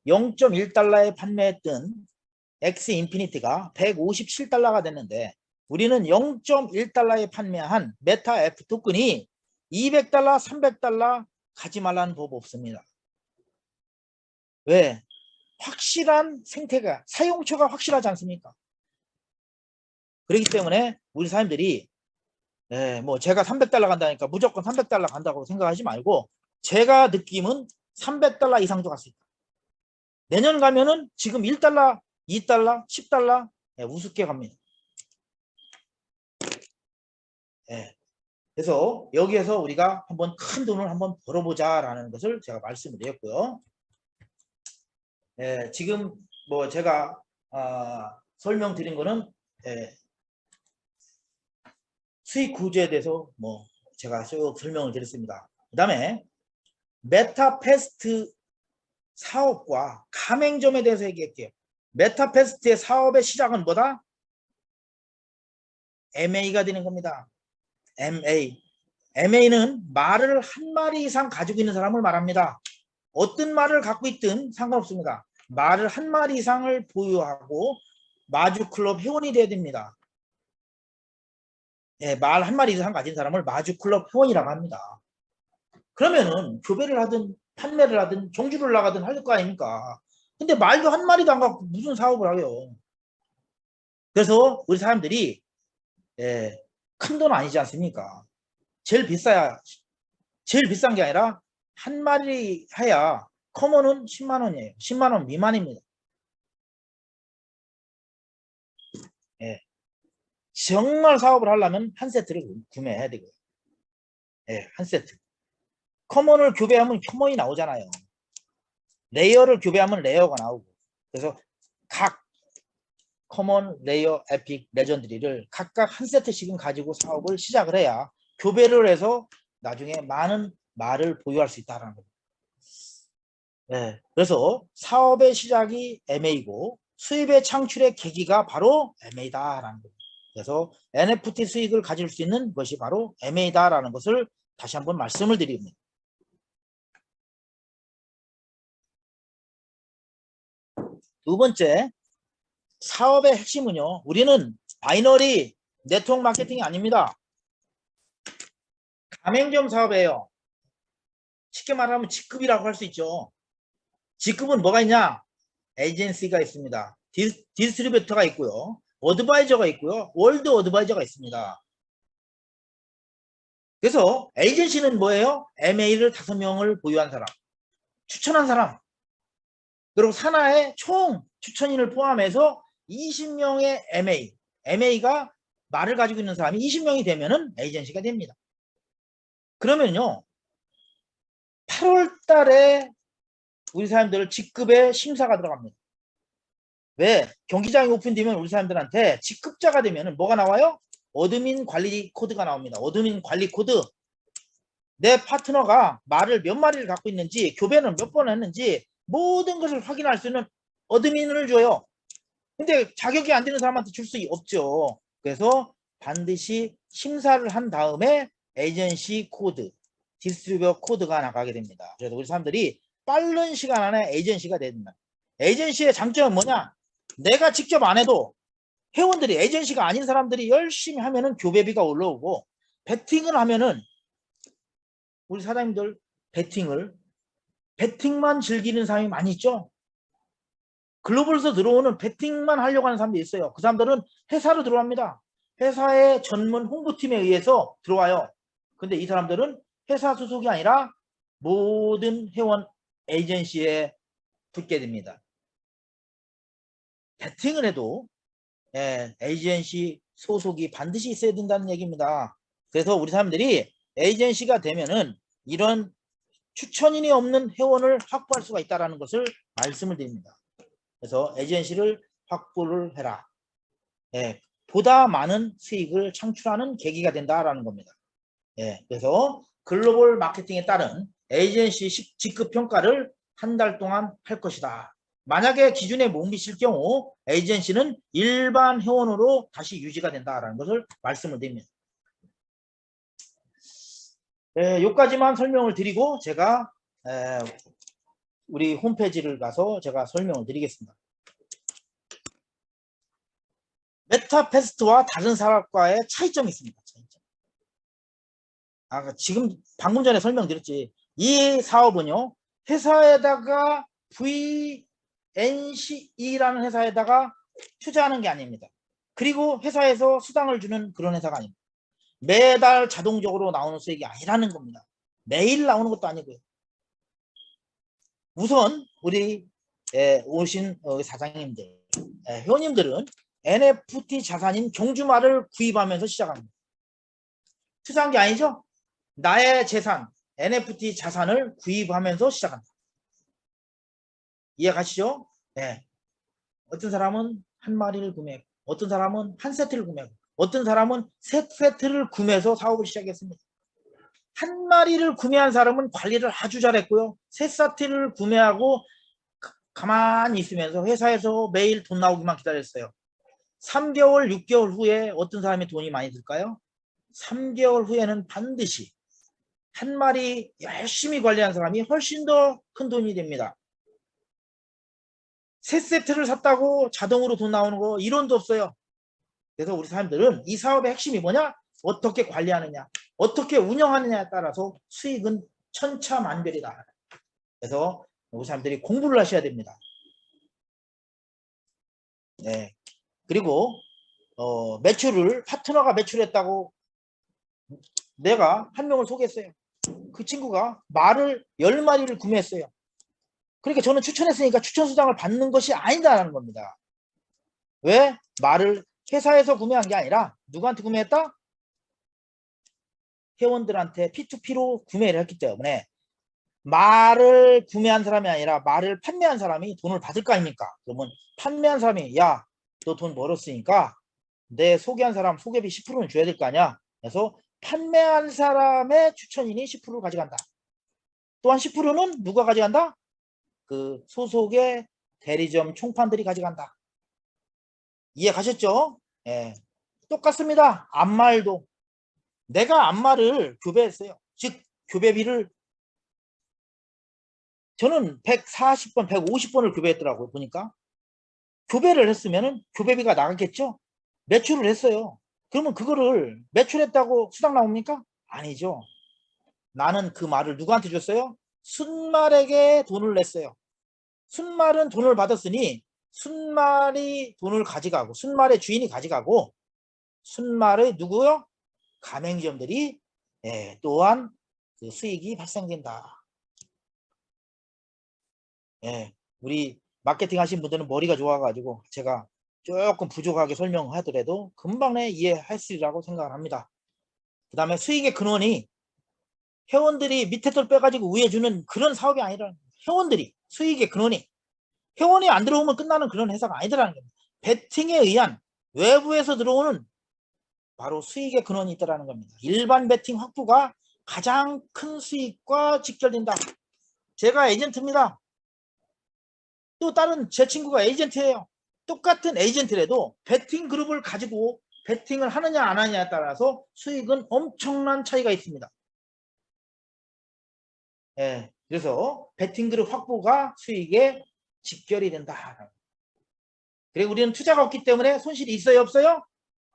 0.1달러에 판매했던 X 인피니티가 157달러가 됐는데 우리는 0.1달러에 판매한 메타 F 토큰이 200달러, 300달러 가지 말라는 법 없습니다. 왜? 확실한 생태가, 사용처가 확실하지 않습니까? 그렇기 때문에 우리 사람들이 뭐 제가 300달러 간다니까 무조건 300달러 간다고 생각하지 말고 제가 느낌은 300달러 이상도 갈 수 있다. 내년 가면은 지금 1달러, 2달러, 10달러 우습게 갑니다. 그래서 여기에서 우리가 한번 큰 돈을 한번 벌어보자라는 것을 제가 말씀을 드렸고요. 지금 뭐 제가 설명드린 거는 수익 구조에 대해서 뭐 제가 쭉 설명을 드렸습니다. 그 다음에 메타패스트 사업과 가맹점에 대해서 얘기할게요. 메타패스트의 사업의 시작은 뭐다? MA가 되는 겁니다. MA는 말을 한 마리 이상 가지고 있는 사람을 말합니다. 어떤 말을 갖고 있든 상관없습니다. 말을 한 마리 이상을 보유하고 마주클럽 회원이 돼야 됩니다. 말 한 마리 이상 가진 사람을 마주클럽 회원이라고 합니다. 그러면은 교배를 하든 판매를 하든 종주를 나가든 할 거 아닙니까? 근데 말도 한 마리도 안 갖고 무슨 사업을 해요? 그래서 우리 사람들이 큰 돈 아니지 않습니까? 제일 비싼 게 아니라 한 마리 해야 커먼은 10만 원이에요. 10만 원 미만입니다. 정말 사업을 하려면 한 세트를 구매해야 되고요. 한 세트. 커먼을 교배하면 커먼이 나오잖아요. 레이어를 교배하면 레이어가 나오고. 그래서 각 커먼, 레이어, 에픽, 레전드리를 각각 한 세트씩은 가지고 사업을 시작을 해야 교배를 해서 나중에 많은 말을 보유할 수 있다는 겁니다. 그래서 사업의 시작이 MA고 수입의 창출의 계기가 바로 MA다라는 겁니다. 그래서 NFT 수익을 가질 수 있는 것이 바로 MA다라는 것을 다시 한번 말씀을 드립니다. 두 번째, 사업의 핵심은요. 우리는 바이너리 네트워크 마케팅이 아닙니다. 가맹점 사업이에요. 쉽게 말하면 직급이라고 할 수 있죠. 직급은 뭐가 있냐? 에이전시가 있습니다. 디스트리뷰터가 있고요. 어드바이저가 있고요. 월드 어드바이저가 있습니다. 그래서 에이전시는 뭐예요? MA를 5명을 보유한 사람, 추천한 사람, 그리고 산하의 총 추천인을 포함해서 20명의 MA가 말을 가지고 있는 사람이 20명이 되면은 에이전시가 됩니다. 그러면요 8월 달에 우리 사람들 직급에 심사가 들어갑니다. 왜? 경기장이 오픈되면 우리 사람들한테 직급자가 되면은 뭐가 나와요? 어드민 관리 코드가 나옵니다. 어드민 관리 코드. 내 파트너가 말을 몇 마리를 갖고 있는지, 교배는 몇 번 했는지 모든 것을 확인할 수 있는 어드민을 줘요. 근데 자격이 안 되는 사람한테 줄 수 없죠. 그래서 반드시 심사를 한 다음에 에이전시 코드, 디스트리뷰터 코드가 나가게 됩니다. 그래서 우리 사람들이 빠른 시간 안에 에이전시가 된다. 에이전시의 장점은 뭐냐? 내가 직접 안 해도 회원들이 에이전시가 아닌 사람들이 열심히 하면은 교배비가 올라오고, 베팅을 하면은 우리 사장님들 베팅만 즐기는 사람이 많이 있죠. 글로벌에서 들어오는 베팅만 하려고 하는 사람들이 있어요. 그 사람들은 회사로 들어갑니다. 회사의 전문 홍보팀에 의해서 들어와요. 근데 이 사람들은 회사 소속이 아니라 모든 회원 에이전시에 붙게 됩니다. 베팅을 해도 에이전시 소속이 반드시 있어야 된다는 얘기입니다. 그래서 우리 사람들이 에이전시가 되면은 이런 추천인이 없는 회원을 확보할 수가 있다는 것을 말씀을 드립니다. 그래서 에이전시를 확보를 해라. 보다 많은 수익을 창출하는 계기가 된다라는 겁니다. 그래서 글로벌 마케팅에 따른 에이전시 직급 평가를 한 달 동안 할 것이다. 만약에 기준에 못 미칠 경우 에이전시는 일반 회원으로 다시 유지가 된다라는 것을 말씀을 드립니다. 여기까지만 설명을 드리고 제가 우리 홈페이지를 가서 제가 설명을 드리겠습니다. 메타패스트와 다른 사업과의 차이점이 있습니다. 지금 방금 전에 설명드렸지. 이 사업은요, 회사에다가 VNCE라는 회사에다가 투자하는 게 아닙니다. 그리고 회사에서 수당을 주는 그런 회사가 아닙니다. 매달 자동적으로 나오는 수익이 아니라는 겁니다. 매일 나오는 것도 아니고요. 우선 우리 오신 사장님들, 회원님들은 NFT 자산인 경주마를 구입하면서 시작합니다. 투자한 게 아니죠? 나의 재산, NFT 자산을 구입하면서 시작합니다. 이해가시죠? 어떤 사람은 한 마리를 구매하고, 어떤 사람은 한 세트를 구매하고, 어떤 사람은 세 세트를 구매해서 사업을 시작했습니다. 한 마리를 구매한 사람은 관리를 아주 잘했고요. 세 세트를 구매하고 가만히 있으면서 회사에서 매일 돈 나오기만 기다렸어요. 3개월, 6개월 후에 어떤 사람이 돈이 많이 들까요? 3개월 후에는 반드시 한 마리 열심히 관리한 사람이 훨씬 더 큰 돈이 됩니다. 세 세트를 샀다고 자동으로 돈 나오는 거 이론도 없어요. 그래서 우리 사람들은 이 사업의 핵심이 뭐냐? 어떻게 관리하느냐, 어떻게 운영하느냐에 따라서 수익은 천차만별이다. 그래서 우리 사람들이 공부를 하셔야 됩니다. 그리고 매출을 파트너가 매출했다고 내가 한 명을 소개했어요. 그 친구가 말을 10마리를 구매했어요. 그러니까 저는 추천했으니까 추천수당을 받는 것이 아니다라는 겁니다. 왜? 말을 회사에서 구매한 게 아니라 누구한테 구매했다? 회원들한테 P2P로 구매를 했기 때문에 말을 구매한 사람이 아니라 말을 판매한 사람이 돈을 받을 거 아닙니까? 그러면 판매한 사람이 야, 너 돈 벌었으니까 내 소개한 사람 소개비 10%는 줘야 될 거 아니야? 그래서 판매한 사람의 추천인이 10%를 가져간다. 또한 10%는 누가 가져간다? 그 소속의 대리점 총판들이 가져간다. 이해 가셨죠? 똑같습니다. 안마을도 내가 안마를 교배했어요. 즉 교배비를 저는 140번, 150번을 교배했더라고요. 보니까 교배를 했으면 교배비가 나갔겠죠. 매출을 했어요. 그러면 그거를 매출했다고 수당 나옵니까? 아니죠. 나는 그 말을 누구한테 줬어요? 순말에게 돈을 냈어요. 순말은 돈을 받았으니 순말이 돈을 가져가고 순말의 주인이 가져가고 순말의 누구요? 가맹점들이 또한 그 수익이 발생된다. 우리 마케팅 하신 분들은 머리가 좋아가지고 제가 조금 부족하게 설명하더라도 금방 이해할 수 있으리라고 생각을 합니다. 그 다음에 수익의 근원이 회원들이 밑에 돈 빼가지고 위에 주는 그런 사업이 아니라 회원들이 수익의 근원이 회원이 안 들어오면 끝나는 그런 회사가 아니더라는 겁니다. 베팅에 의한 외부에서 들어오는 바로 수익의 근원이 있다는 겁니다. 일반 베팅 확보가 가장 큰 수익과 직결된다. 제가 에이전트입니다. 또 다른 제 친구가 에이전트예요. 똑같은 에이전트라도 베팅 그룹을 가지고 베팅을 하느냐 안 하느냐에 따라서 수익은 엄청난 차이가 있습니다. 그래서 베팅 그룹 확보가 수익에 직결이 된다. 그리고 우리는 투자가 없기 때문에 손실이 있어요 없어요?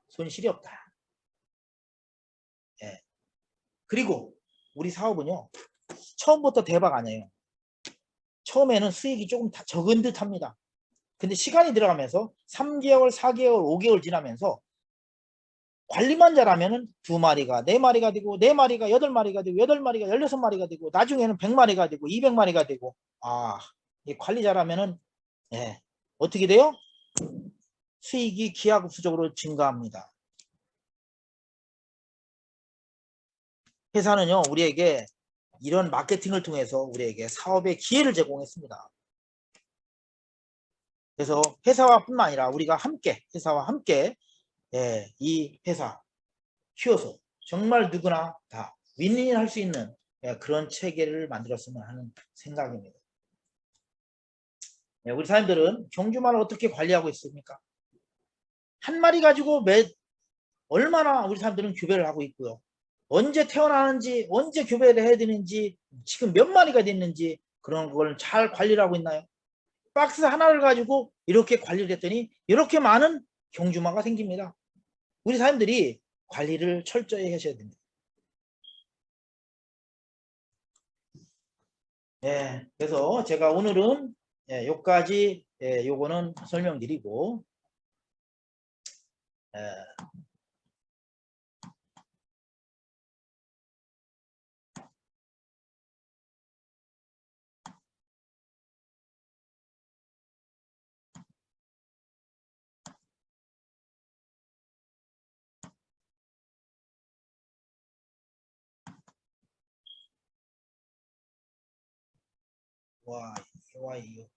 손실이 없다. 그리고 우리 사업은요 처음부터 대박 아니에요. 처음에는 수익이 조금 다 적은 듯 합니다. 근데 시간이 들어가면서 3개월, 4개월, 5개월 지나면서 관리만 잘하면 2마리가 4마리가 되고 4마리가 8마리가 되고 8마리가 16마리가 되고 나중에는 100마리가 되고 200마리가 되고 이 관리 잘하면은 어떻게 돼요? 수익이 기하급수적으로 증가합니다. 회사는요, 우리에게 이런 마케팅을 통해서 우리에게 사업의 기회를 제공했습니다. 그래서 회사와 뿐만 아니라 우리가 함께, 회사와 함께 이 회사 키워서 정말 누구나 다 윈윈 할 수 있는 그런 체계를 만들었으면 하는 생각입니다. 우리 사람들은 경주마를 어떻게 관리하고 있습니까? 한 마리 가지고 얼마나 우리 사람들은 교배를 하고 있고요. 언제 태어나는지, 언제 교배를 해야 되는지, 지금 몇 마리가 됐는지 그런 걸 잘 관리를 하고 있나요? 박스 하나를 가지고 이렇게 관리를 했더니 이렇게 많은 경주마가 생깁니다. 우리 사람들이 관리를 철저히 하셔야 됩니다. 그래서 제가 오늘은 여기까지 요거는 설명드리고 와 이요.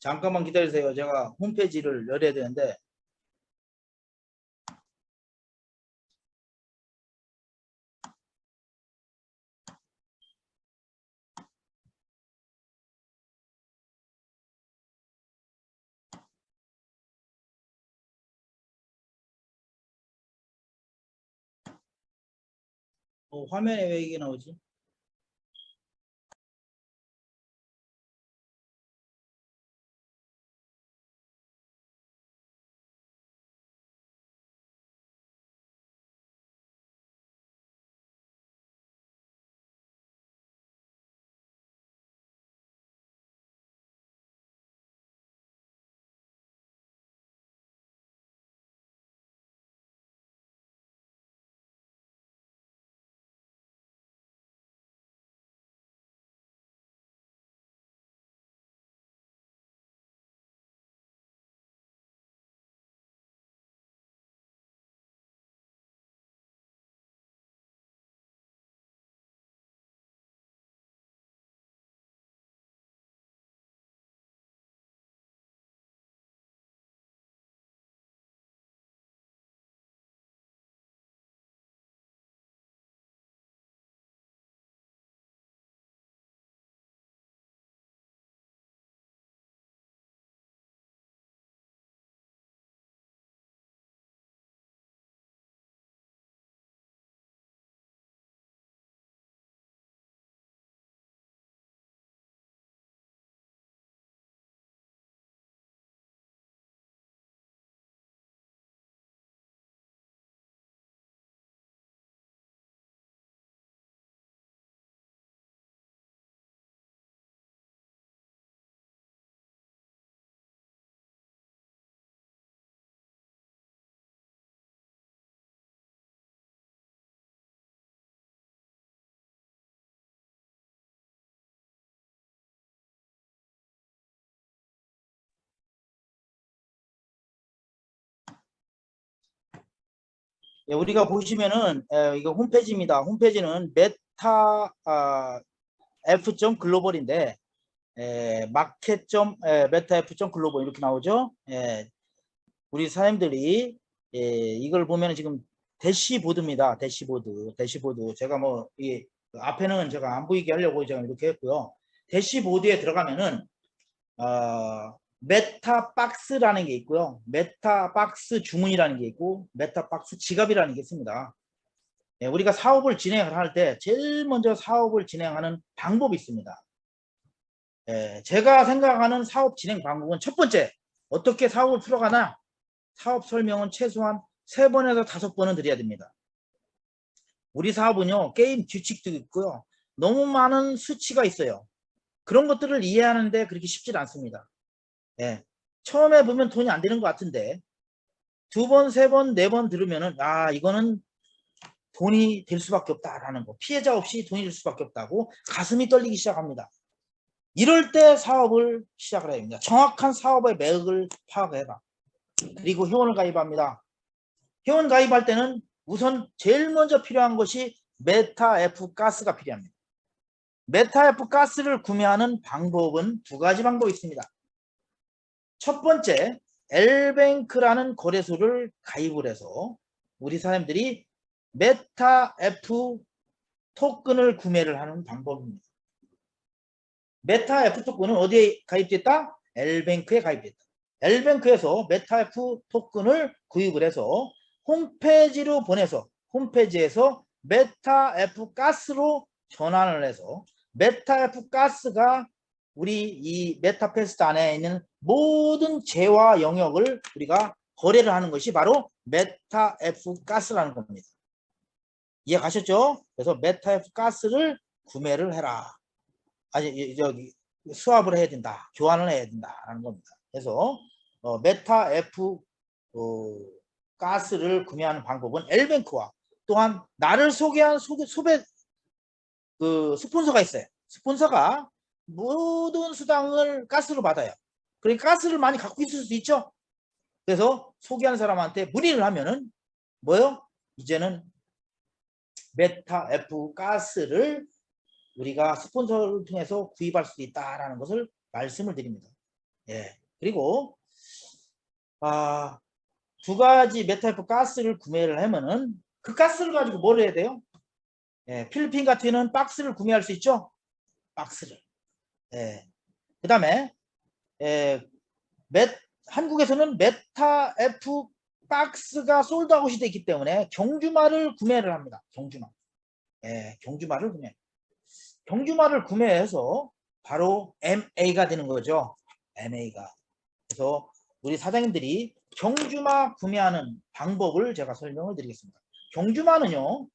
잠깐만 기다리세요. 제가 홈페이지를 열어야 되는데 화면에 왜 이게 나오지? 우리가 보시면은 이거 홈페이지입니다. 홈페이지는 메타 f.global인데 마켓.meta f.global 이렇게 나오죠. 우리 사람들이 이걸 보면 지금 대시보드입니다. 대시보드. 제가 뭐 이 앞에는 제가 안 보이게 하려고 제가 이렇게 했고요. 대시보드에 들어가면은 메타박스라는 게 있고요. 메타박스 주문이라는 게 있고 메타박스 지갑이라는 게 있습니다. 우리가 사업을 진행을 할 때 제일 먼저 사업을 진행하는 방법이 있습니다. 제가 생각하는 사업 진행 방법은 첫 번째, 어떻게 사업을 풀어가나? 사업 설명은 최소한 3번에서 5번은 드려야 됩니다. 우리 사업은요, 게임 규칙도 있고요. 너무 많은 수치가 있어요. 그런 것들을 이해하는데 그렇게 쉽지 않습니다. 예. 처음에 보면 돈이 안 되는 것 같은데 2번, 3번, 4번 들으면은 이거는 돈이 될 수밖에 없다라는 거. 피해자 없이 돈이 될 수밖에 없다고 가슴이 떨리기 시작합니다. 이럴 때 사업을 시작을 해야 됩니다. 정확한 사업의 매력을 파악해라. 그리고 회원을 가입합니다. 회원 가입할 때는 우선 제일 먼저 필요한 것이 메타F 가스가 필요합니다. 메타F 가스를 구매하는 방법은 2가지 방법이 있습니다. 첫 번째, L뱅크라는 거래소를 가입을 해서 우리 사람들이 메타F 토큰을 구매를 하는 방법입니다. 메타F 토큰은 어디에 가입됐다? L뱅크에 가입됐다. L뱅크에서 메타F 토큰을 구입을 해서 홈페이지로 보내서 홈페이지에서 메타F 가스로 전환을 해서 메타F 가스가 우리 이 메타패스트 안에 있는 모든 재화 영역을 우리가 거래를 하는 것이 바로 메타F 가스라는 겁니다. 이해 가셨죠? 그래서 메타F 가스를 구매를 해라. 저기 수합을 해야 된다. 교환을 해야 된다라는 겁니다. 그래서 메타F 가스를 구매하는 방법은 L뱅크와 또한 나를 소개한 스폰서가 있어요. 스폰서가 모든 수당을 가스로 받아요. 그러니까 가스를 많이 갖고 있을 수도 있죠. 그래서 소개하는 사람한테 문의를 하면은 뭐요? 이제는 메타F 가스를 우리가 스폰서를 통해서 구입할 수 있다라는 것을 말씀을 드립니다. 예. 그리고 2가지 메타F 가스를 구매를 하면은 그 가스를 가지고 뭘 해야 돼요? 예. 필리핀 같은 경우는 박스를 구매할 수 있죠. 박스를. 예. 그 다음에 한국에서는 메타F 박스가 솔드아웃이 되기 때문에 경주마를 구매를 합니다. 경주마. 예, 경주마를 구매. 경주마를 구매해서 바로 MA가 되는 거죠. MA가. 그래서 우리 사장님들이 경주마 구매하는 방법을 제가 설명을 드리겠습니다. 경주마는요,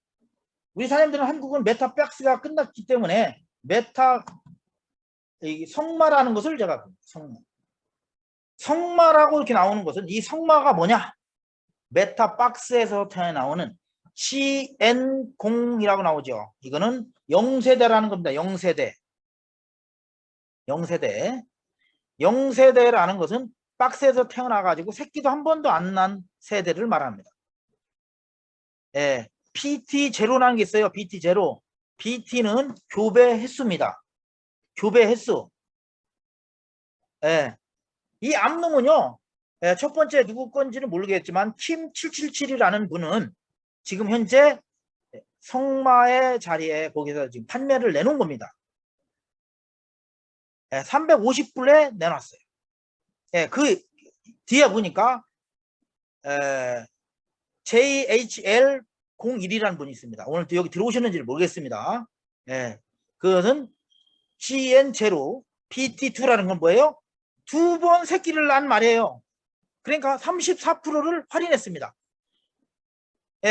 우리 사장님들은 한국은 메타박스가 끝났기 때문에 성마라는 것을 제가 성마라고 이렇게 나오는 것은 이 성마가 뭐냐? 메타박스에서 나오는 CN0이라고 나오죠. 이거는 0세대라는 겁니다. 0세대. 0세대. 0세대라는 것은 박스에서 태어나가지고 새끼도 한 번도 안 난 세대를 말합니다. 예, PT0라는 게 있어요. PT0. PT는 교배 횟수입니다. 교배 횟수. 예, 이 암놈은요, 첫 번째 누구 건지는 모르겠지만 킴777이라는 분은 지금 현재 성마의 자리에 거기서 지금 판매를 내놓은 겁니다. 350불에 내놨어요. 그 뒤에 보니까 JHL01이라는 분이 있습니다. 오늘 또 여기 들어오셨는지 모르겠습니다. 그것은 GN0 PT2라는 건 뭐예요? 2번 새끼를 낳은 말이에요. 그러니까 34%를 할인했습니다.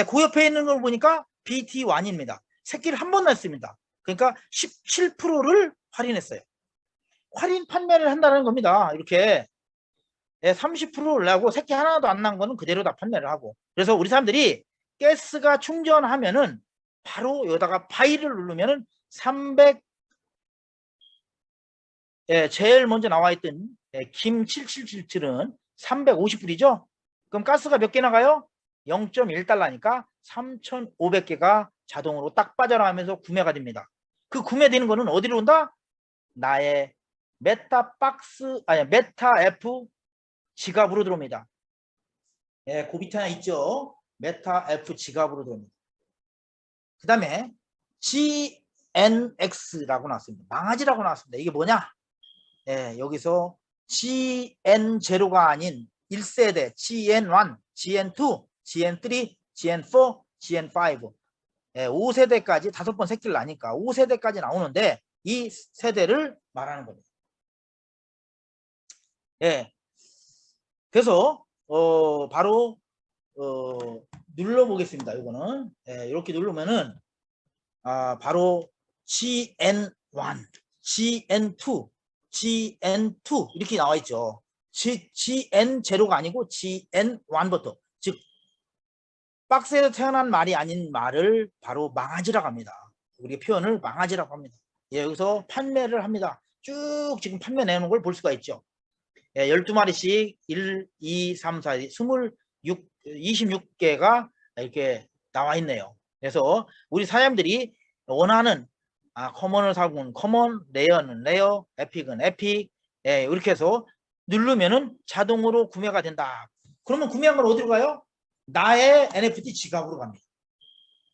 그 옆에 있는 걸 보니까 BT1입니다. 새끼를 한 번 낳습니다. 그러니까 17%를 할인했어요. 할인 판매를 한다는 겁니다. 이렇게 30%를 내고 새끼 하나도 안 난 거는 그대로 다 판매를 하고. 그래서 우리 사람들이 가스가 충전하면은 바로 여기다가 바이를 누르면은 300 제일 먼저 나와 있던 김7777은 350불이죠. 그럼 가스가 몇 개 나가요? 0.1달러니까 3,500개가 자동으로 딱 빠져나가면서 구매가 됩니다. 그 구매되는 거는 어디로 온다? 나의 메타박스 메타F 지갑으로 들어옵니다. 그 밑에 하나 있죠. 메타F 지갑으로 들어옵니다. 그 다음에 GNX라고 나왔습니다. 망아지라고 나왔습니다. 이게 뭐냐? 여기서 GN0가 아닌 1세대 GN1, GN2, GN3, GN4, GN5 5세대까지 5번 새끼를 나니까 5세대까지 나오는데 이 세대를 말하는 겁니다. 그래서 바로 눌러 보겠습니다. 이거는 이렇게 누르면은 바로 GN1, GN2, GN2 이렇게 나와 있죠. GN0가 아니고 GN1부터, 즉 박스에서 태어난 말이 아닌 말을 바로 망아지라고 합니다. 우리 표현을 망아지라고 합니다. 여기서 판매를 합니다. 쭉 지금 판매 내놓은 걸 볼 수가 있죠. 12마리씩 1, 2, 3, 4, 26개가 이렇게 나와 있네요. 그래서 우리 사람들이 원하는 커먼을 사고는 커먼, 레어는 레어, 에픽은 에픽, 이렇게 해서 누르면은 자동으로 구매가 된다. 그러면 구매한 건 어디로 가요? 나의 NFT 지갑으로 갑니다.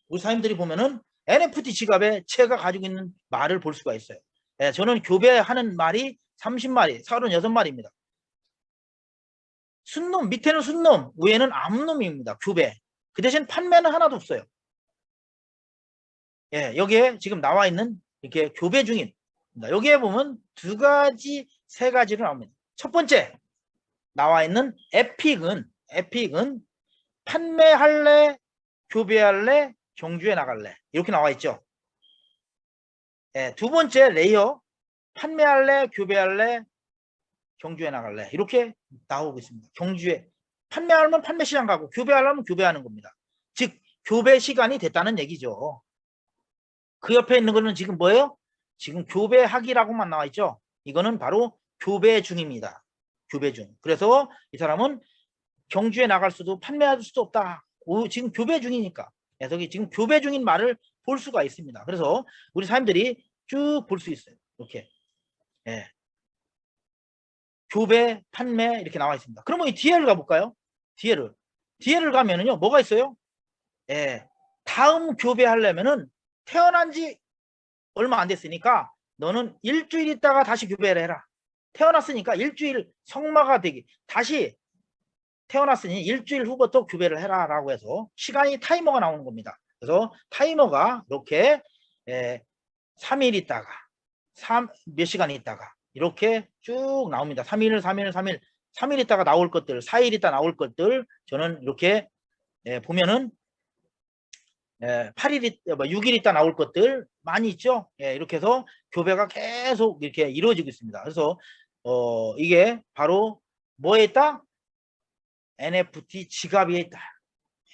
우리 사람들이 보면은 NFT 지갑에 제가 가지고 있는 말을 볼 수가 있어요. 저는 교배하는 말이 30마리, 36마리입니다. 순놈, 밑에는 순놈, 위에는 암놈입니다. 교배. 그 대신 판매는 하나도 없어요. 여기에 지금 나와 있는 이렇게 교배 중인, 여기에 보면 두 가지, 세 가지로 나옵니다. 첫 번째 나와 있는 에픽은 판매할래, 교배할래, 경주에 나갈래, 이렇게 나와 있죠. 두 번째 레이어, 판매할래, 교배할래, 경주에 나갈래, 이렇게 나오고 있습니다. 경주에 판매하려면 판매 시장 가고 교배하려면 교배하는 겁니다. 즉 교배 시간이 됐다는 얘기죠. 그 옆에 있는 거는 지금 뭐예요? 지금 교배하기라고만 나와 있죠. 이거는 바로 교배 중입니다. 교배 중. 그래서 이 사람은 경주에 나갈 수도 판매할 수도 없다. 지금 교배 중이니까. 그래서 지금 교배 중인 말을 볼 수가 있습니다. 그래서 우리 사람들이 쭉 볼 수 있어요. 이렇게. 교배, 판매 이렇게 나와 있습니다. 그러면 이 뒤에를 가볼까요? 뒤에를 가면은요, 뭐가 있어요? 다음 교배하려면은 태어난 지 얼마 안 됐으니까 너는 일주일 있다가 다시 교배를 해라. 태어났으니까 일주일 성마가 되기, 다시 태어났으니 일주일 후부터 교배를 해라 라고 해서 시간이 타이머가 나오는 겁니다. 그래서 타이머가 이렇게 3일 있다가 몇 시간 있다가 이렇게 쭉 나옵니다. 3일 있다가 나올 것들, 4일 있다 나올 것들, 저는 이렇게 보면은 8일, 6일 있다 나올 것들 많이 있죠. 이렇게 해서 교배가 계속 이렇게 이루어지고 있습니다. 그래서 이게 바로 뭐에 있다? NFT 지갑에 있다.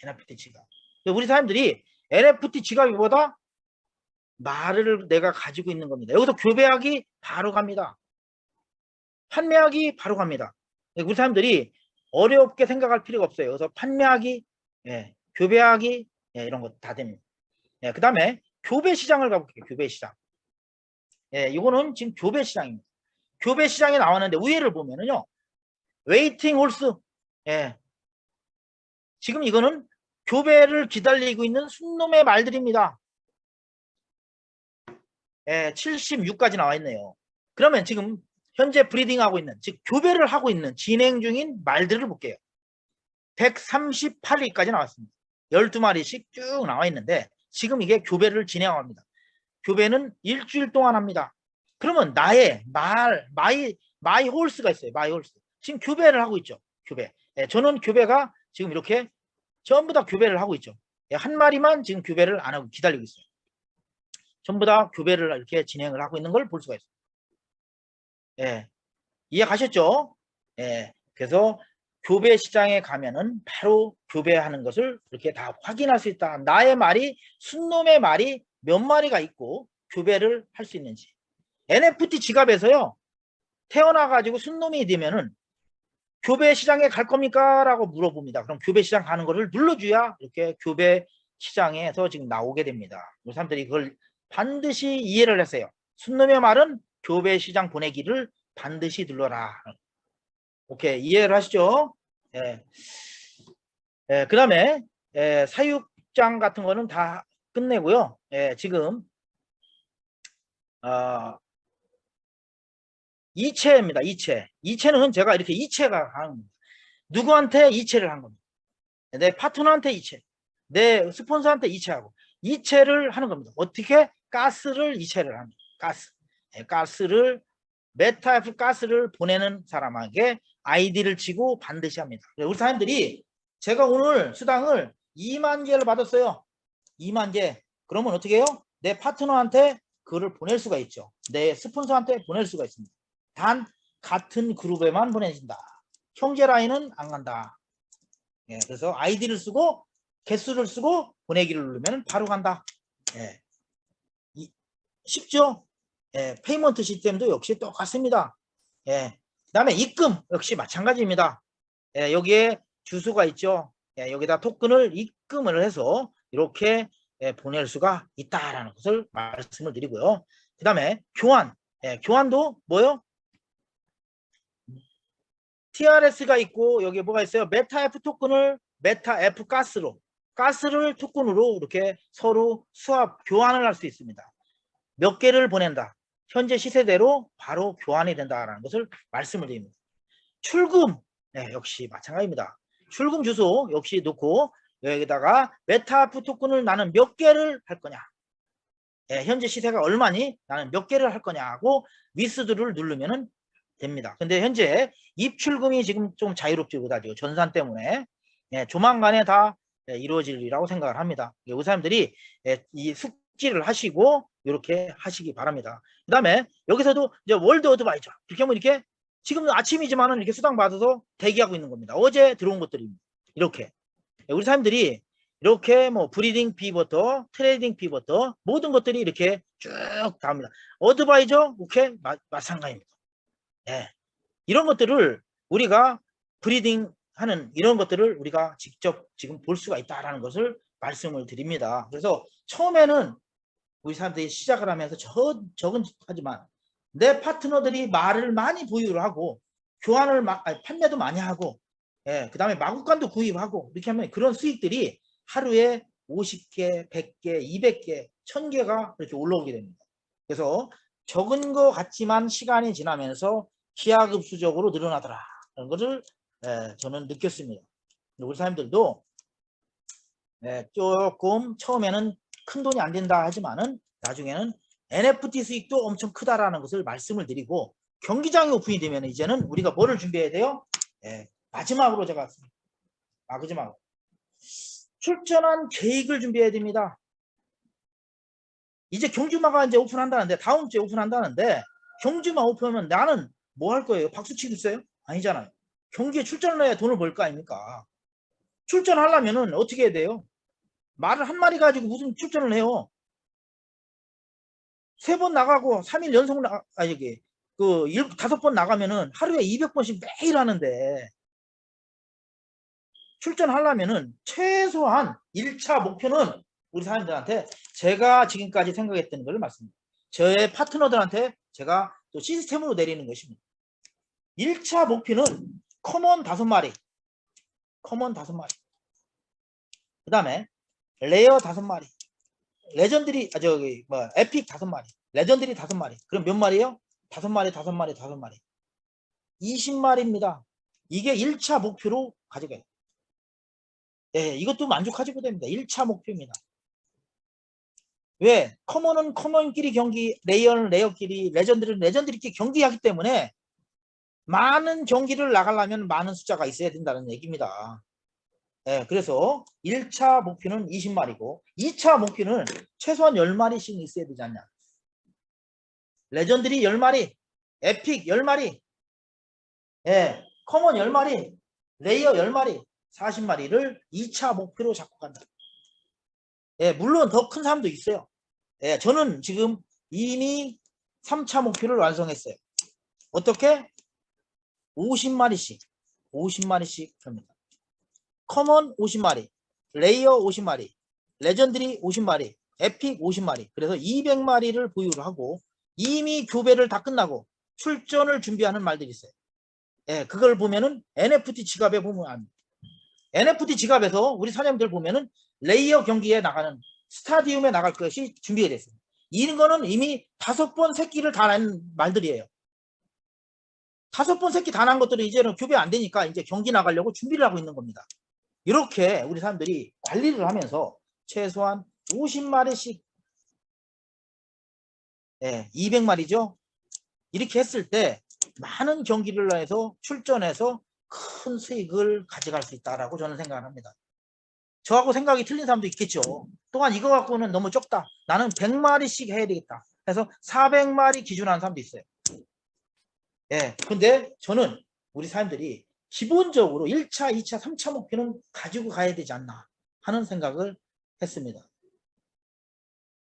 NFT 지갑. 우리 사람들이 NFT 지갑보다 말을 내가 가지고 있는 겁니다. 여기서 교배하기 바로 갑니다. 판매하기 바로 갑니다. 우리 사람들이 어렵게 생각할 필요가 없어요. 그래서 판매하기, 교배하기, 이런 거 다 됩니다. 그 다음에 교배 시장을 가볼게요. 교배 시장. 이거는 지금 교배 시장입니다. 교배 시장에 나왔는데 위에를 보면은요, 웨이팅 홀스. 지금 이거는 교배를 기다리고 있는 순놈의 말들입니다. 76까지 나와 있네요. 그러면 지금 현재 브리딩하고 있는, 즉 교배를 하고 있는 진행 중인 말들을 볼게요. 138위까지 나왔습니다. 12마리씩 쭉 나와 있는데 지금 이게 교배를 진행합니다. 교배는 일주일 동안 합니다. 그러면 나의 마이 홀스가 있어요. 마이 홀스. 지금 교배를 하고 있죠. 교배. 저는 교배가 지금 이렇게 전부 다 교배를 하고 있죠. 한 마리만 지금 교배를 안 하고 기다리고 있어요. 전부 다 교배를 이렇게 진행을 하고 있는 걸 볼 수가 있어요. 이해 가셨죠? 그래서 교배 시장에 가면은 바로 교배하는 것을 이렇게 다 확인할 수 있다. 나의 말이, 순놈의 말이 몇 마리가 있고 교배를 할 수 있는지. NFT 지갑에서요, 태어나가지고 순놈이 되면은 교배 시장에 갈 겁니까? 라고 물어봅니다. 그럼 교배 시장 가는 거를 눌러줘야 이렇게 교배 시장에서 지금 나오게 됩니다. 우리 사람들이 그걸 반드시 이해를 했어요. 순놈의 말은 교배 시장 보내기를 반드시 눌러라. 오케이, 이해를 하시죠? 그 다음에 사육장 같은 거는 다 끝내고요. 지금 이체입니다. 이체는 제가 이렇게 이체가 하는 겁니다. 누구한테 이체를 한 겁니다. 내 파트너한테 이체, 내 스폰서한테 이체하고 이체를 하는 겁니다. 어떻게? 가스를 이체를 합니다. 가스를 메타F 가스를 보내는 사람에게 아이디를 치고 반드시 합니다. 우리 사람들이 제가 오늘 수당을 2만 개를 받았어요. 2만 개. 그러면 어떻게 해요? 내 파트너한테 그거를 보낼 수가 있죠. 내 스폰서한테 보낼 수가 있습니다. 단 같은 그룹에만 보내진다. 형제 라인은 안 간다. 예, 그래서 아이디를 쓰고 개수를 쓰고 보내기를 누르면 바로 간다. 예, 쉽죠? 예, 페이먼트 시스템도 역시 똑같습니다. 예, 그 다음에 입금 역시 마찬가지입니다. 예, 여기에 주소가 있죠. 예, 여기다 토큰을 입금을 해서 이렇게 보낼 수가 있다라는 것을 말씀을 드리고요. 그 다음에 교환. 예, 교환도 뭐요? TRS가 있고 여기 뭐가 있어요? 메타 F 토큰을 메타 F 가스를 토큰으로 이렇게 서로 수합 교환을 할 수 있습니다. 몇 개를 보낸다. 현재 시세대로 바로 교환이 된다라는 것을 말씀을 드립니다. 출금 역시 마찬가지입니다. 출금 주소 역시 놓고 여기다가 메타 F 토큰을 나는 몇 개를 할 거냐. 현재 시세가 얼마니? 나는 몇 개를 할 거냐 하고 위스드를 누르면은 됩니다. 근데 현재 입출금이 지금 좀 자유롭지 못하죠. 전산 때문에. 조만간에 다 이루어지리라고 생각을 합니다. 우리 사람들이 이 숙지를 하시고 이렇게 하시기 바랍니다. 그 다음에 여기서도 이제 월드 어드바이저 이렇게 하면 이렇게 지금 아침이지만은 이렇게 수당 받아서 대기하고 있는 겁니다. 어제 들어온 것들입니다. 이렇게 우리 사람들이 이렇게 뭐 브리딩 피부터 트레이딩 피부터 모든 것들이 이렇게 쭉 나옵니다. 어드바이저 오케이 마찬가지입니다. 이런 것들을 우리가 브리딩 하는 이런 것들을 우리가 직접 지금 볼 수가 있다라는 것을 말씀을 드립니다. 그래서 처음에는 우리 사람들이 시작을 하면서 적은 하지만 내 파트너들이 말을 많이 보유를 하고 교환을 판매도 많이 하고 그 다음에 마구간도 구입하고 이렇게 하면 그런 수익들이 하루에 50개, 100개, 200개, 1000개가 이렇게 올라오게 됩니다. 그래서 적은 것 같지만 시간이 지나면서 기하급수적으로 늘어나더라 라는 것을 저는 느꼈습니다. 우리 사람들도 조금 처음에는 큰 돈이 안 된다 하지만은 나중에는 NFT 수익도 엄청 크다라는 것을 말씀을 드리고 경기장이 오픈이 되면 이제는 우리가 뭐를 준비해야 돼요? 마지막으로 제가 마지막 출전한 계획을 준비해야 됩니다. 이제 경주마가 이제 오픈한다는데 다음 주에 오픈한다는데 경주마 오픈하면 나는 뭐 할 거예요? 박수 치겠어요? 아니잖아요. 경기에 출전을 해야 돈을 벌 거 아닙니까? 출전하려면은 어떻게 해야 돼요? 말을 한 마리 가지고 무슨 출전을 해요? 3번 나가고 3일 연속 여기 그 5번 나가면은 하루에 200번씩 매일 하는데 출전하려면은 최소한 1차 목표는 우리 사람들한테 제가 지금까지 생각했던 것을 말씀드립니다. 저의 파트너들한테 제가 또 시스템으로 내리는 것입니다. 1차 목표는 커먼 5마리 그 다음에 레어 5마리 레전드리 에픽 5마리 레전드리 5마리 그럼 몇 마리요? 5마리 20마리입니다. 이게 1차 목표로 가져가요. 이것도 만족하지 못합니다. 1차 목표입니다. 왜? 커먼은 커먼끼리 경기, 레이어는 레이어끼리, 레전드는 레전드끼리 경기하기 때문에 많은 경기를 나가려면 많은 숫자가 있어야 된다는 얘기입니다. 그래서 1차 목표는 20마리고 2차 목표는 최소한 10마리씩 있어야 되지 않냐. 레전드리 10마리, 에픽 10마리, 커먼 10마리, 레이어 10마리, 40마리를 2차 목표로 잡고 간다. 물론 더 큰 사람도 있어요. 저는 지금 이미 3차 목표를 완성했어요. 어떻게? 50마리씩 합니다. 커먼 50마리, 레이어 50마리, 레전드리 50마리, 에픽 50마리. 그래서 200마리를 보유를 하고 이미 교배를 다 끝나고 출전을 준비하는 말들이 있어요. 그걸 보면은 NFT 지갑에 보면 안 돼요. NFT 지갑에서 우리 사장님들 보면은 레이어 경기에 나가는 스타디움에 나갈 것이 준비가 됐습니다. 이런 거는 이미 5번 새끼를 다 난 말들이에요. 5번 새끼 다 난 것들은 이제는 교배 안 되니까 이제 경기 나가려고 준비를 하고 있는 겁니다. 이렇게 우리 사람들이 관리를 하면서 최소한 50마리씩 200마리죠. 이렇게 했을 때 많은 경기를 해서 출전해서 큰 수익을 가져갈 수 있다라고 저는 생각을 합니다. 저하고 생각이 틀린 사람도 있겠죠. 또한 이거 갖고는 너무 적다. 나는 100마리씩 해야 되겠다. 그래서 400마리 기준하는 사람도 있어요. 예. 근데 저는 우리 사람들이 기본적으로 1차, 2차, 3차 목표는 가지고 가야 되지 않나 하는 생각을 했습니다.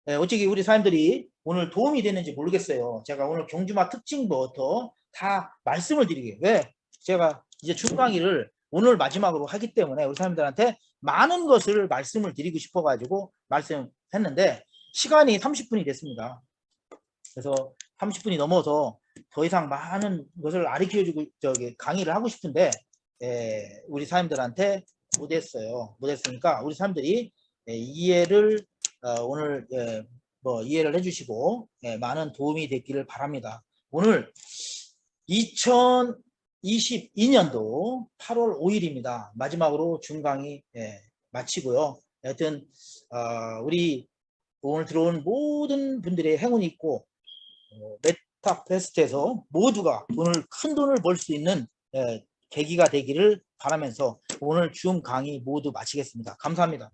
예, 어떻게 우리 사람들이 오늘 도움이 되는지 모르겠어요. 제가 오늘 경주마 특징부터 다 말씀을 드리게. 왜? 제가 이제 중 강의를 오늘 마지막으로 하기 때문에 우리 사람들한테 많은 것을 말씀을 드리고 싶어가지고 말씀했는데 시간이 30분이 됐습니다. 그래서 30분이 넘어서 더 이상 많은 것을 가르쳐주고 강의를 하고 싶은데 우리 사람들한테 못했어요. 못했으니까 우리 사람들이 이해를 오늘 이해를 해주시고 많은 도움이 됐기를 바랍니다. 오늘 2022년도 8월 5일입니다. 마지막으로 중강의 마치고요. 하여튼 우리 오늘 들어온 모든 분들의 행운이 있고 메타페스트에서 모두가 큰 돈을 벌 수 있는 계기가 되기를 바라면서 오늘 줌 강의 모두 마치겠습니다. 감사합니다.